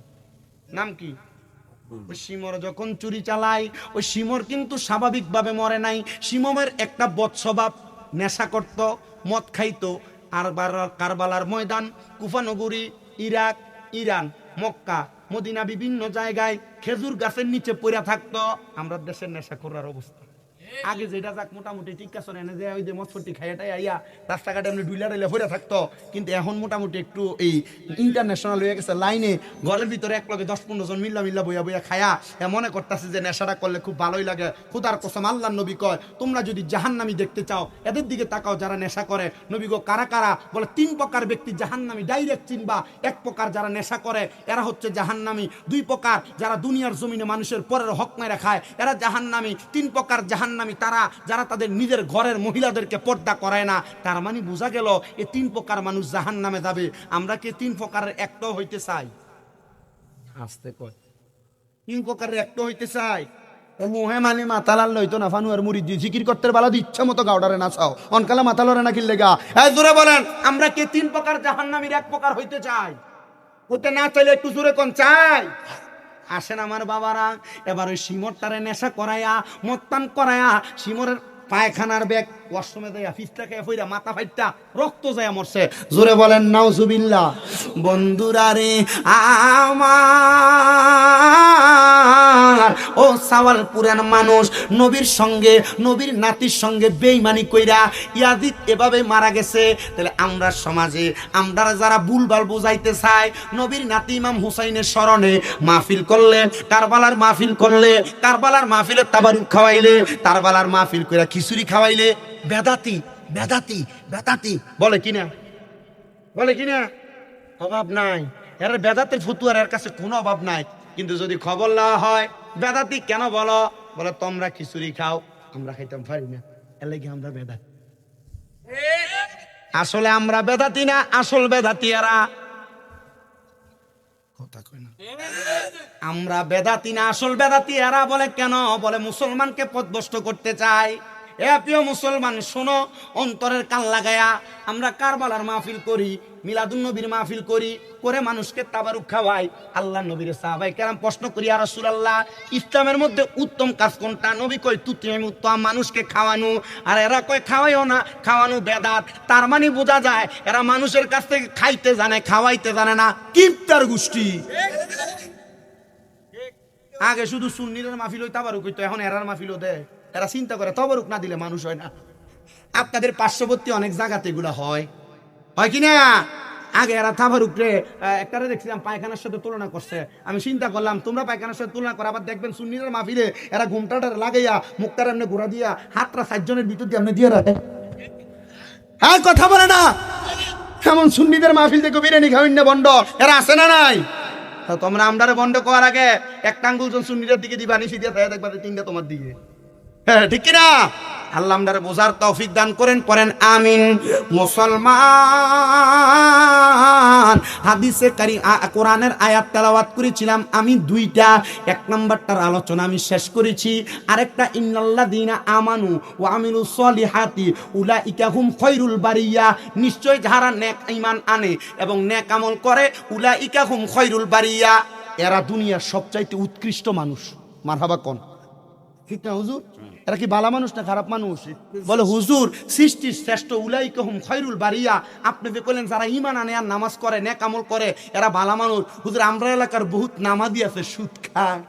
নাম কি? ওই শিমর যখন চুরি চালায়, ওই শিমর কিন্তু স্বাভাবিকভাবে মরে নাই। শিমরের একটা বদ স্বভাব, নেশা করত, মদ খাইতো। আর কারবালার ময়দান, কুফানগরী, ইরাক, ইরান, মক্কা, মদিনা, বিভিন্ন জায়গায় খেজুর গাছের নিচে পড়ে থাকতো। আমরা দেশের নেশা করার অবস্থা আগে যেটা যাক মোটামুটি ঠিক আছে, এনে যে ওই যে মৎসটি খাইয়াটাই আইয়া রাস্তাঘাটে এমনি ডুইলা ডাইলা পড়ে থাকতো। কিন্তু এখন মোটামুটি একটু এই ইন্টারন্যাশনাল হয়ে গেছে, লাইনে ঘরের ভিতরে এক লগে 10-15 জন মিল্লা বইয়া বইয়া খায়া মনে করতেছে যে নেশাটা করলে খুব ভালোই লাগে। খুদার কসম, আল্লাহর নবী কয়, তোমরা যদি জাহান্নামী দেখতে চাও এদের দিকে তাকাও যারা নেশা করে। নবী গো, কারা কারা? বলে 3 প্রকার ব্যক্তি জাহান্নামী, ডাইরেক্ট চিনবা। 1 প্রকার যারা নেশা করে, এরা হচ্ছে জাহান্নামী। 2 প্রকার যারা দুনিয়ার জমিনে মানুষের পরের হক মেরে খায়, এরা জাহান্নামী। 3 প্রকার জাহান্নামী তারা যারা তাদের নিজের ঘরের মহিলাদেরকে পর্দা করায় না। তার মানে বোঝা গেল এই 3 প্রকার মানুষ জাহান্নামে যাবে। আমরা কি 3 প্রকারের একটাও হইতে চাই? আসতে কয় 3 প্রকারের একটা হইতে চাই? মোহে মানে মাতালাল লইতো না, ফানুয়ার মুড়ি দিয়ে জিকির করতে বালা ইচ্ছা মতো গাউডারে নাচাও, অনকালা মাতালরে না কিনলে গা। এই জোরে বলেন, আমরা কি 3 প্রকার জাহান্নামীর 1 প্রকার হইতে চাই? হইতে না চাইলে একটু জোরে কোন চাই? আসেন আমার বাবারা, এবার ওই শিমরটারে নেশা করাইয়া, মত্তান করাইয়া, শিমরের পায়খানার ব্যাগ ওয়াশরুমে দেয়া ফিসটা খেয়ে ফইরা মাথা ফাইটটা রক্ত যায় মরছে। জোরে বলেন নাউজুবিল্লাহ। বন্ধুরা রে আমার, ও সাওয়ালপুরের মানুষ, নবীর সঙ্গে, নবীর নাতির সঙ্গে বেঈমানি কইরা ইয়াজিদ এভাবে মারা গেছে। তাহলে আমরা সমাজে আমরা যারা ভুলভাল বুঝাইতে চাই, নবীর নাতি ইমাম হুসাইনের স্মরণে মাহফিল করলে, কারবালার মাহফিল করলে, কারবালার মাহফিলে তাবারুক খাওয়াইলে, কারবালার মাহফিল কইরা খিচুড়ি খাওয়াইলে, বেদাতি বেদাতি বেদাতি বলে কিনা, বলে কিনা? অভাব নাই, এর বেদাতের ফতুয়ার এর কাছে কোনো অভাব নাই। কিন্তু যদি খবর নেওয়া হয় বেদাতি কেন বলো, বলে তোমরা খিচুড়ি খাও, আমরা খাইতাম পারি না, এর লাগি আমরা বেদাতি। আসলে আমরা বেদাতি না, আসল বেদাতি এরা। কথা কই না, আমরা বেদাতি না, আসল বেদাতি এরা। বলে কেন? বলে মুসলমানকে পথভ্রষ্ট করতে চায়। এ প্রিয় মুসলমান শোনো, অন্তরের কান লাগায়া আমরা কারবালার মাহফিল করি, মিলাদুন্নবীর মাহফিল করি, করে মানুষকে তাবারুক খাওয়াই। আল্লাহ নবীর সাহাবায়ে কেরাম প্রশ্ন করি, ইয়া রাসূলুল্লাহ, ইসলামের মধ্যে উত্তম কাজ কোনটা? নবী কয় তুতিম উত্তম, মানুষকে খাওয়ানো। আর এরা কয় খাওয়াইও না, খাওয়ানো বেদাত। তার মানে বোঝা যায় এরা মানুষের কাছ থেকে খাইতে জানে, খাওয়াইতে জানে না। কিপ্টার গোষ্ঠী। আগে শুধু সুন্নিদের মাহফিল হই তাবারুক হইতো, এখন এরার মাহফিলও দেয়। এরা চিন্তা করে তবরুক না দিলে মানুষ হয় না। আপনাদের পার্শ্ববর্তী অনেক জায়গাতে এগুলা হয়, হয় কি না? আগে এরা তাবারুক রে একটারে দেখছিলাম পায়খানার সাথে তুলনা করছে। আমি চিন্তা করলাম তোমরা পায়খানার সাথে তুলনা করে, আবার দেখবেন সুন্নিদের মাহফিলে এরা ঘুমটাটা লাগাইয়া মুখটার এমনি ঘোরা দিয়া হাতটা 4 জনের ভিতর দিয়ে এমনি দিয়ে রাখে। হ্যাঁ, কথা বলে না। এমন সুন্নিদের মাহফিল দেখো বিরিয়ানি খাওয়াই না বন্ড, এরা আছে না নাই? তোমরা আমরারে বন্ধ করার আগে একটা আঙ্গুল সুন্নিদের দিকে দিবা, নিচে দিয়ে দেখবা 3টা তোমার দিকে। হ্যাঁ, ঠিক কিনা? আল্লাহ আমাদের বোঝার তৌফিক দান করেন, পড়েন আমিন। মুসলমান মুসলমান, হাদিসে কোরআনের আয়াত তেলাওয়াত করেছিলাম আমি দুইটা। এক নাম্বারটার আলোচনা আমি শেষ করেছি, আরেকটা ইন্নাল্লাযীনা আমানু ওয়া আমিলুস সলিহাতি উলাইকা হুম খায়রুল বারিয়া, নিশ্চয় যারা নেক ঈমান আনে এবং নেক আমল করে, উলাইকা হুম খায়রুল বারিয়া, এরা দুনিয়ার সবচাইতে উৎকৃষ্ট মানুষ। মারহাবা কোন ঠিক না হুজুর? এরা কি ভালো মানুষ না খারাপ মানুষ? বলে হুজুর সৃষ্টির শ্রেষ্ঠ, উলাইকা হুম খায়রুল বারিয়া। আপনি যে বললেন যারা ঈমান আনে আর নামাজ করে নেক আমল করে এরা ভালো মানুষ, হুজুর আমরা এলাকার বহুত নামাজি আছে সুদ খায়,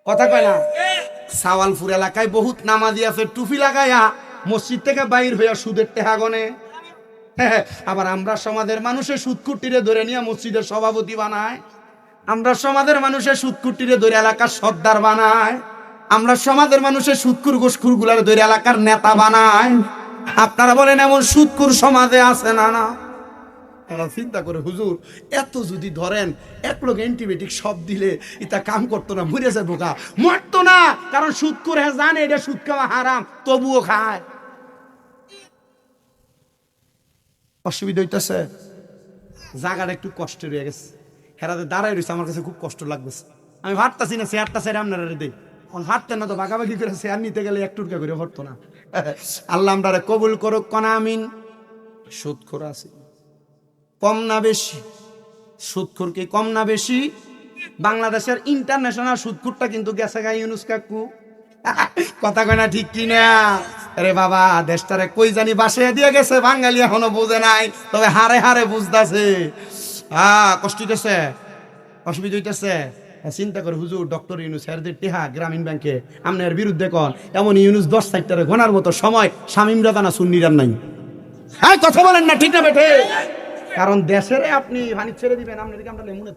কথা কয় না? সাওয়ালপুর এলাকায় বহুত নামাজি আছে টুপি লাগাইয়া মসজিদ থেকে বাইর হইয়া সুদের টেহা গনে। আবার আমরা সমাজের মানুষের সুদকুটিরে ধরে নিয়ে মসজিদের সভাপতি বানায়, আমরা সমাজের মানুষের সুদকুটিরে ধরে এলাকার সর্দার বানায়, আমরা সমাজের মানুষের সুদকুর গোসকুর গুলার ধরে এলাকার নেতা বানায়। আপনারা বলেন এমন সুদকুর সমাজে আছে না? না। চিন্তা করে হুজুর এত যদি ধরেন এক লোক অ্যান্টিবায়োটিক সব দিলে এটা কাম করতো না, মরে যায় বোকা, মরতো না, কারণ সুদকুর হ্যাঁ জানে এটা সুদ খাওয়া হারাম, তবুও খায়। অসুবিধা হইতেছে, জায়গাটা একটু কষ্ট রয়ে গেছে, হেরাতে দাঁড়াই রয়েছে, আমার কাছে খুব কষ্ট লাগতেছে। আমি ভাবতেছি না চেয়ারটা ছেড়ে আপনারা দিই, ভাবতেন না তো ভাগাভাগি করে চেয়ার নিতে গেলে এক টুটকা করে হরতো না। আল্লাহ আমরা কবুল করুক কনা আমিন। সুদখোর আছে কম না বেশি? সুদখোর কি কম না বেশি? বাংলাদেশের ইন্টারন্যাশনাল সুদখোরটা কিন্তু গেছে গা ইউনুস কাকু, কথা কয় না ঠিক কিনা? আরে বাবা দেশটারে কই জানি বাসায় দিয়ে গেছে, বাঙালি এখনো বোঝে নাই, তবে হারে হারে বুঝতেছে। কষ্ট হইতেছে, অসুবিধা হইতেছে। চিন্তা করে হুজুর ডক্টর ইউনুস এরদের টেহা গ্রামীণ ব্যাংকে আপনার বিরুদ্ধে কন, এমন ইউনুস 10 সাইটারে ঘনার মতো সময় শামীম রাজা না সুন্নিরান নাই। হ্যাঁ কথা বলেন না ঠিক না বেঠে? কারণ দেশের আপনি হানি ছেড়ে দিবেন, আপনার আমরা লেমুনে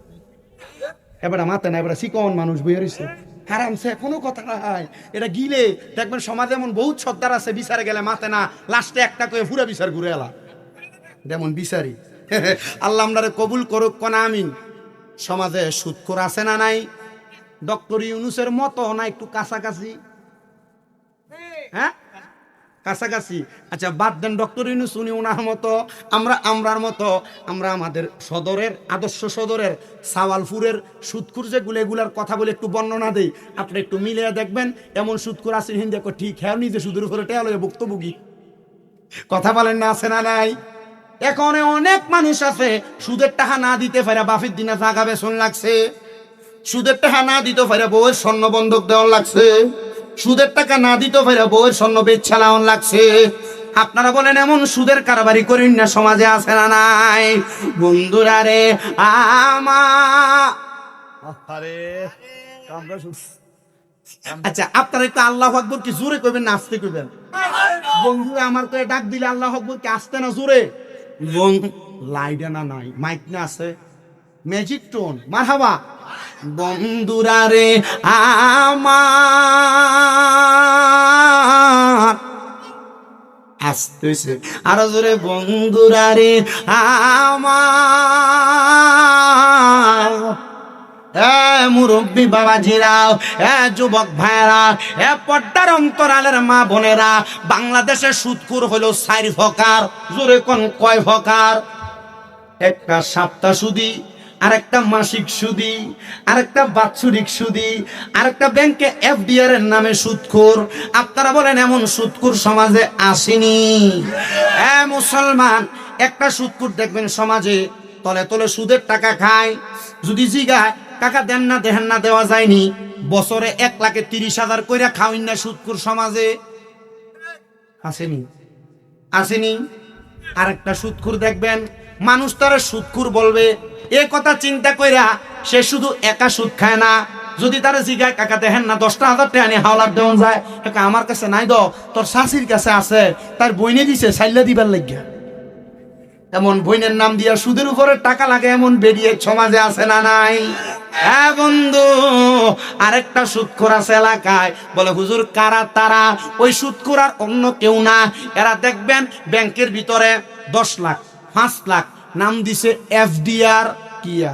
এবার মাতে না, এবার চিকন মানুষ বইয়ে রয়েছে আরামসে, কোনো কথা নাই। এটা গিলে দেখবেন সমাজে এমন বহুত সর্দার আছে বিচারে গেলে মাতে না, লাস্টে একটা করে পুরা বিচার ঘুরে এলা, যেমন বিচারি। আল্লাহ আমরারে কবুল করুক কনা আমিন। সমাজে সুদখোর আছে না নাই? ডক্টর ইউনুসের মতো না একটু কাছাকাছি? হ্যাঁ কাছাকাছি। আচ্ছা বাদ দেন ডক্টর ইউনুস, উনি ওনার মতো, আমরার মতো, আমরা আমাদের সদরের আদর্শ সদরের সাওয়ালপুরের সুদখোর যেগুলো এগুলার কথা বলে একটু বর্ণনা দেই, আপনি একটু মিলিয়ে দেখবেন এমন সুদখোর আছে হিন্দে ঠিক হ্যাঁ নিজে সুদের উপরে টেয়াল হয়ে ভুক্তভোগী, কথা বলেন না আছে না নাই? এখন অনেক মানুষ আছে সুদের টাকা না দিতে পারে বাফির দিনে জাগা বেসন লাগছে, সুদের টাকা না দিতে পারে বউয়ের স্বর্ণ বন্ধক দেওয়ার লাগছে, সুদের টাকা না দিতে পারে বউয়ের স্বর্ণ বেচা লাওয়ান লাগছে। আপনারা বলেন এমন সুদের কারবারি করেন না সমাজে আছে না নাই? বন্ধুরা রে আচ্ছা আপনারা একটু আল্লাহু আকবার কি জোরে কইবেন না আস্তে কইবেন? বন্ধুরা আমার তো ডাক দিলে আল্লাহু আকবার কি আস্তে না জোরে? লাইডা না নাই, মাইক না আছে, ম্যাজিক টোন, মারহাবা। বন্ধুরা রে আমার আসতেছে আরো জোরে, বন্ধুরা রে আমার, মুরব্বী বাবাজিরাও, যুবক ভাইরা, পর্দার অন্তরালের মা বোনেরা, বাংলাদেশের সুদখোর হলো 4 প্রকার। জোরে কোন কয় প্রকার? একটা সপ্তাহ সুদি, আরেকটা মাসিক সুদি, আরেকটা বাৎসরিক সুদি, আরেকটা ব্যাংকে এফডিআর এর নামে সুদখোর। আপনারা বলেন এমন সুদখোর সমাজে আসেনি? মুসলমান একটা সুদখোর দেখবেন সমাজে তলে তলে সুদের টাকা খায়, যদি জিগায় টাকা দেন না দেন না দেওয়া যায়নি, বছরে 1,30,000 কইরা খাওয়াইন না সুদখোর সমাজে আসেনি? আসেনি? আরেকটা সুদখোর দেখবেন মানুষ তারা সুদখোর বলবে, এ কথা চিন্তা কইরা সে শুধু একা সুদ খায় না, যদি তারা জিগায় কাকা দেখেন না 10,000 টাকা নিয়ে হাওলার দেওয়া যায়, কাকা আমার কাছে নাই, তোর শাশির কাছে আছে, তার বইনে দিছে সাইল্লা দিবার লাগিয়া, এমন বইনের নাম দিয়া সুদের উপরে টাকা লাগে, এমন বেরিয়ে সমাজে আছে না নাই? হ্যাঁ বন্ধু, আরেকটা সুদখোর আছে এলাকায়, বলে হুজুর কারা তারা? ওই সুদখোর আর অন্য কেউ না, এরা দেখবেন ব্যাংকের ভিতরে 10 লাখ 5 লাখ নাম দিছে এফডিআর, কিয়া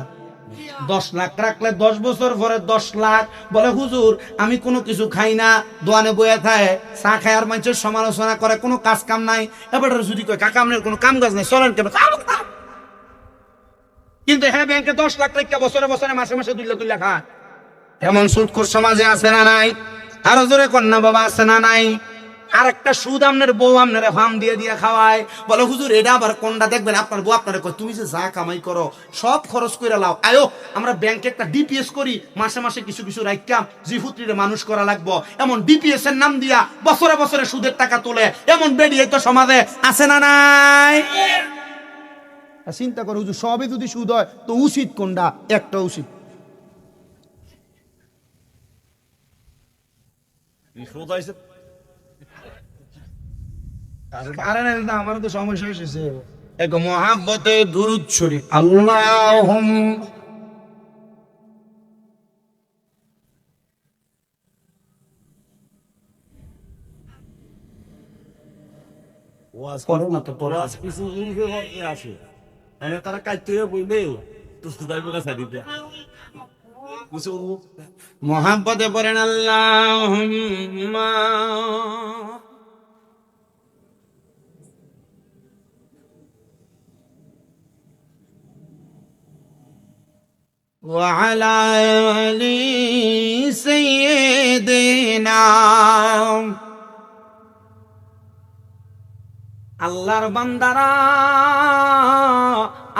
10 লাখ রাখলে 10 বছর পরে 10 লাখ। বলে হুজুর আমি কোনো কিছু খাই না, দোয়ানে বইয়া থাকে, চা খায় আর মানুষের সমালোচনা করে, কোনো কাজ কাম নাই। এবার যদি কয় কাকা আপনার কোনো কাম কাজ নাই, চলেন কেন? কিন্তু হ্যাঁ ব্যাংকে 10 লাখ টাকা বছরে বছরে মাসে মাসে তুইলা খায়। এমন সুদখোর সমাজে আছে না নাই? আরো জোরে কন্যা বাবা আছে না নাই? আর একটা সুদ আপনার বউ আপনার ফার্ম দিয়ে দিয়ে খাওয়ায়, বলে হুজুর এটা আবার কোনটা দেখবেন? আপনার বউ আপনার কয় তুমি যে যা কামাই করো সব খরচ করে লাও, আয়ো আমরা ব্যাংকে একটা ডিপিএস করি, মাসে মাসে কিছু কিছু রাখতাম জিফুত্রিরে মানুষ করা লাগবো, এমন ডিপিএস এর নাম দিয়া বছরে বছরে সুদের টাকা তোলে। এমন বেরিয়ে তো সমাজে আছে না নাই? চিন্তা করো হুজুর, সবই যদি সুদ হয় তো উচিত কোনটা? একটা উচিত। আমার তো সমস্যা এসেছে। এক মহাব্বতে দুরূদ শরীফ আল্লাহুম্মা করোনা তো পড়া আছে তারা কাটতে বইলে তো সুদাইব না সাদিতে মহাব্বতে পড়েন আল্লাহুম্মা وعلى آل سيدنا। আল্লাহর বান্দারা,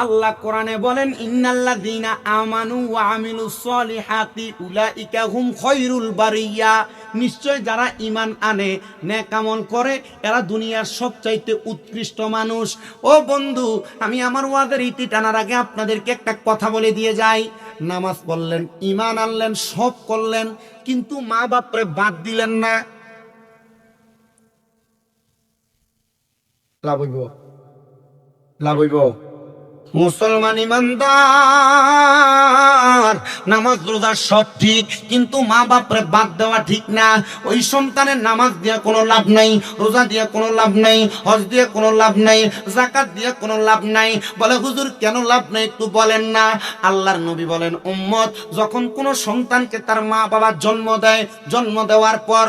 আল্লাহ কোরআনে বলেন ইন্নাল্লাযীনা আমানু ওয়া আমিলুস সলিহাতি উলাইকা হুম খায়রুল বারিয়া। নিশ্চয় যারা ঈমান আনে, নেক আমল করে, এরা দুনিয়ার সবচাইতে উৎকৃষ্ট মানুষ। ও বন্ধু, আমি আমার ওয়াজের ইতি টানার আগে আপনাদেরকে একটা কথা বলে দিয়ে যাই। নামাজ পড়লেন, ঈমান আনলেন, সব করলেন, কিন্তু মা বাপরে বাদ দিলেন না, লাভ হইব? লাভ হইব? মুসলমান ইমানদার, নামাজ রোজা সব ঠিক, কিন্তু মা বাপরে বাদ দেওয়া ঠিক না। ওই সন্তানের নামাজ দিয়ে কোনো লাভ নাই, রোজা দিয়ে কোনো লাভ নাই, হজ দিয়ে কোনো লাভ নাই, যাকাত দিয়ে কোনো লাভ নাই। বলে হুজুর কেন লাভ নাই একটু বলেন না? আল্লাহর নবী বলেন উম্মত যখন কোনো সন্তানকে তার মা বাবা জন্ম দেয়, জন্ম দেওয়ার পর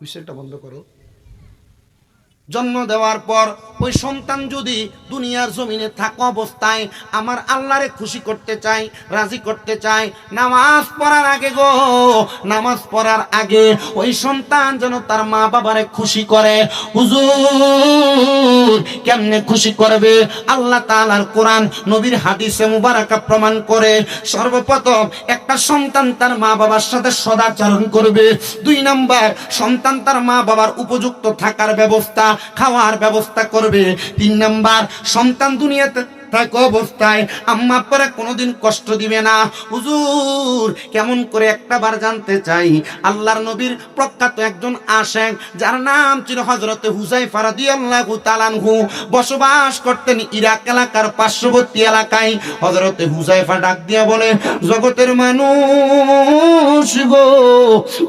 বিষয়টা বন্ধ করো, জন্ম দেওয়ার পর ওই সন্তান যদি দুনিয়ার জমিনে থাকা অবস্থায় আমার আল্লাহরে খুশি করতে চাই, রাজি করতে চাই, নামাজ পড়ার আগে গো, নামাজ পড়ার আগে ওই সন্তান যেন তার মা বাবারে খুশি করে। হুজুর কেমনে খুশি করবে? আল্লাহ তাআলার কোরআন, নবীর হাদিসে মুবারাকা প্রমাণ করে। সর্বপ্রথম একটা সন্তান তার মা বাবার সাথে সদাচরণ করবে। 2 নাম্বার, সন্তান তার মা বাবার উপযুক্ত থাকার ব্যবস্থা, খাওয়ার ব্যবস্থা করবে। 3 নাম্বার, সন্তান দুনিয়াতে থাকা অবস্থায় আম্মা আব্বারে কোনোদিন কষ্ট দিবে না। হুজুর কেমন করে? একটা বার জানতে চাই। আল্লাহর নবীর প্রখ্যাত একজন আশেক, যার নাম ছিল হযরতে হুযায়ফা রাদিয়াল্লাহু তাআলা আনহু, বসবাস করতেন ইরাক এলাকার পার্শ্ববর্তী এলাকায়। হযরতে হুযায়ফা ডাক দিয়া বলে, জগতের মানুষ গো,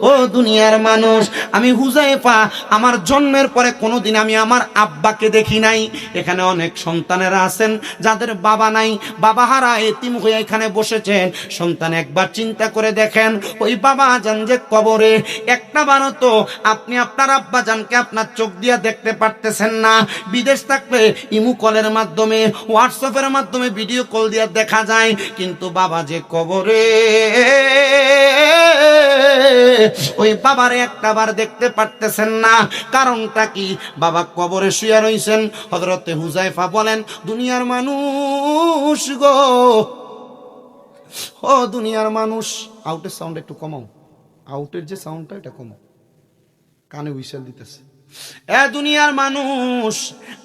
ও দুনিয়ার মানুষ, আমি হুযায়ফা আমার জন্মের পরে কোনোদিন আমি আমার আব্বাকে দেখি নাই। এখানে অনেক সন্তানেরা আছেন যাদের বাবা নাই, বাবা হারা এতিম হয়ে এখানে বসেছেন। সন্তান একবার চিন্তা করে দেখেন, ওই বাবা জান যে কবরে, একটা বারও তো আপনি আপনার আব্বা জানকে আপনার চোখ দিয়ে দেখতে পারতেছেন না। বিদেশ থাকলে ইমু কলের মাধ্যমে, হোয়াটসঅ্যাপের মাধ্যমে ভিডিও কল দিয়ে দেখা যায়, কিন্তু বাবা যে কবরে, ওই বাবারে একটা বার দেখতে পারতেছেন না। কারণটা কি? বাবা কবরে শুয়ে রইছেন। হযরতে হুযায়ফা বলেন, দুনিয়ার মানুষ গো, ও দুনিয়ার মানুষ, আউটের সাউন্ড একটু কমাও, আউটের যে সাউন্ডটা এটা কমাও, কানে হুইসেল দিতেছে। এ দুনিয়ার মানুষ,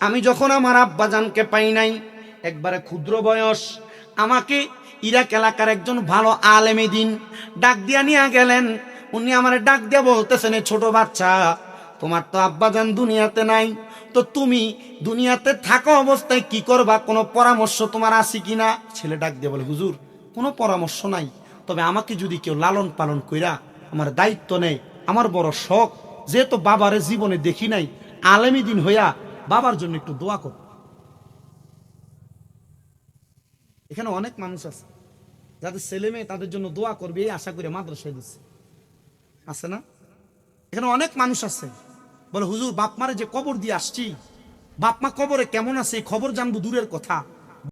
আমি যখন আমার আব্বা জানকে পাই নাই, একবারে ক্ষুদ্র বয়স, আমাকে ইরাক এলাকার একজন ভালো আলেমে দিন ডাক দিয়া নিয়ে গেলেন। উনি আমার ডাক দিয়া বলতেছেন, ছোট বাচ্চা, তোমার তো আব্বা জান দুনিয়াতে নাই, তো তুমি দুনিয়াতে থাকা অবস্থায় কি করবা? কোনো পরামর্শ তোমার আছে কিনা? ছেলে ডাক দিয়ে বলে, হুজুর কোনো পরামর্শ নাই, তবে আমাকে যদি কেউ লালন পালন কইরা আমার দায়িত্ব নেয়, আমার বড় শখ, যেহেতু বাবারে জীবনে দেখি নাই, আলেমী দিন হইয়া বাবার জন্য একটু দোয়া কর। এখানে অনেক মানুষ আছে যাদের ছেলে মেয়ে তাদের জন্য দোয়া করবে এই আশা করে মাদ্রাসায় দিচ্ছে, আছে না? এখানে অনেক মানুষ আছে বলে, হুজুর বাপ মারে যে কবর দিয়ে আসছি, বাপ মা কবরে কেমন আছে এই খবর জানবো দূরের কথা,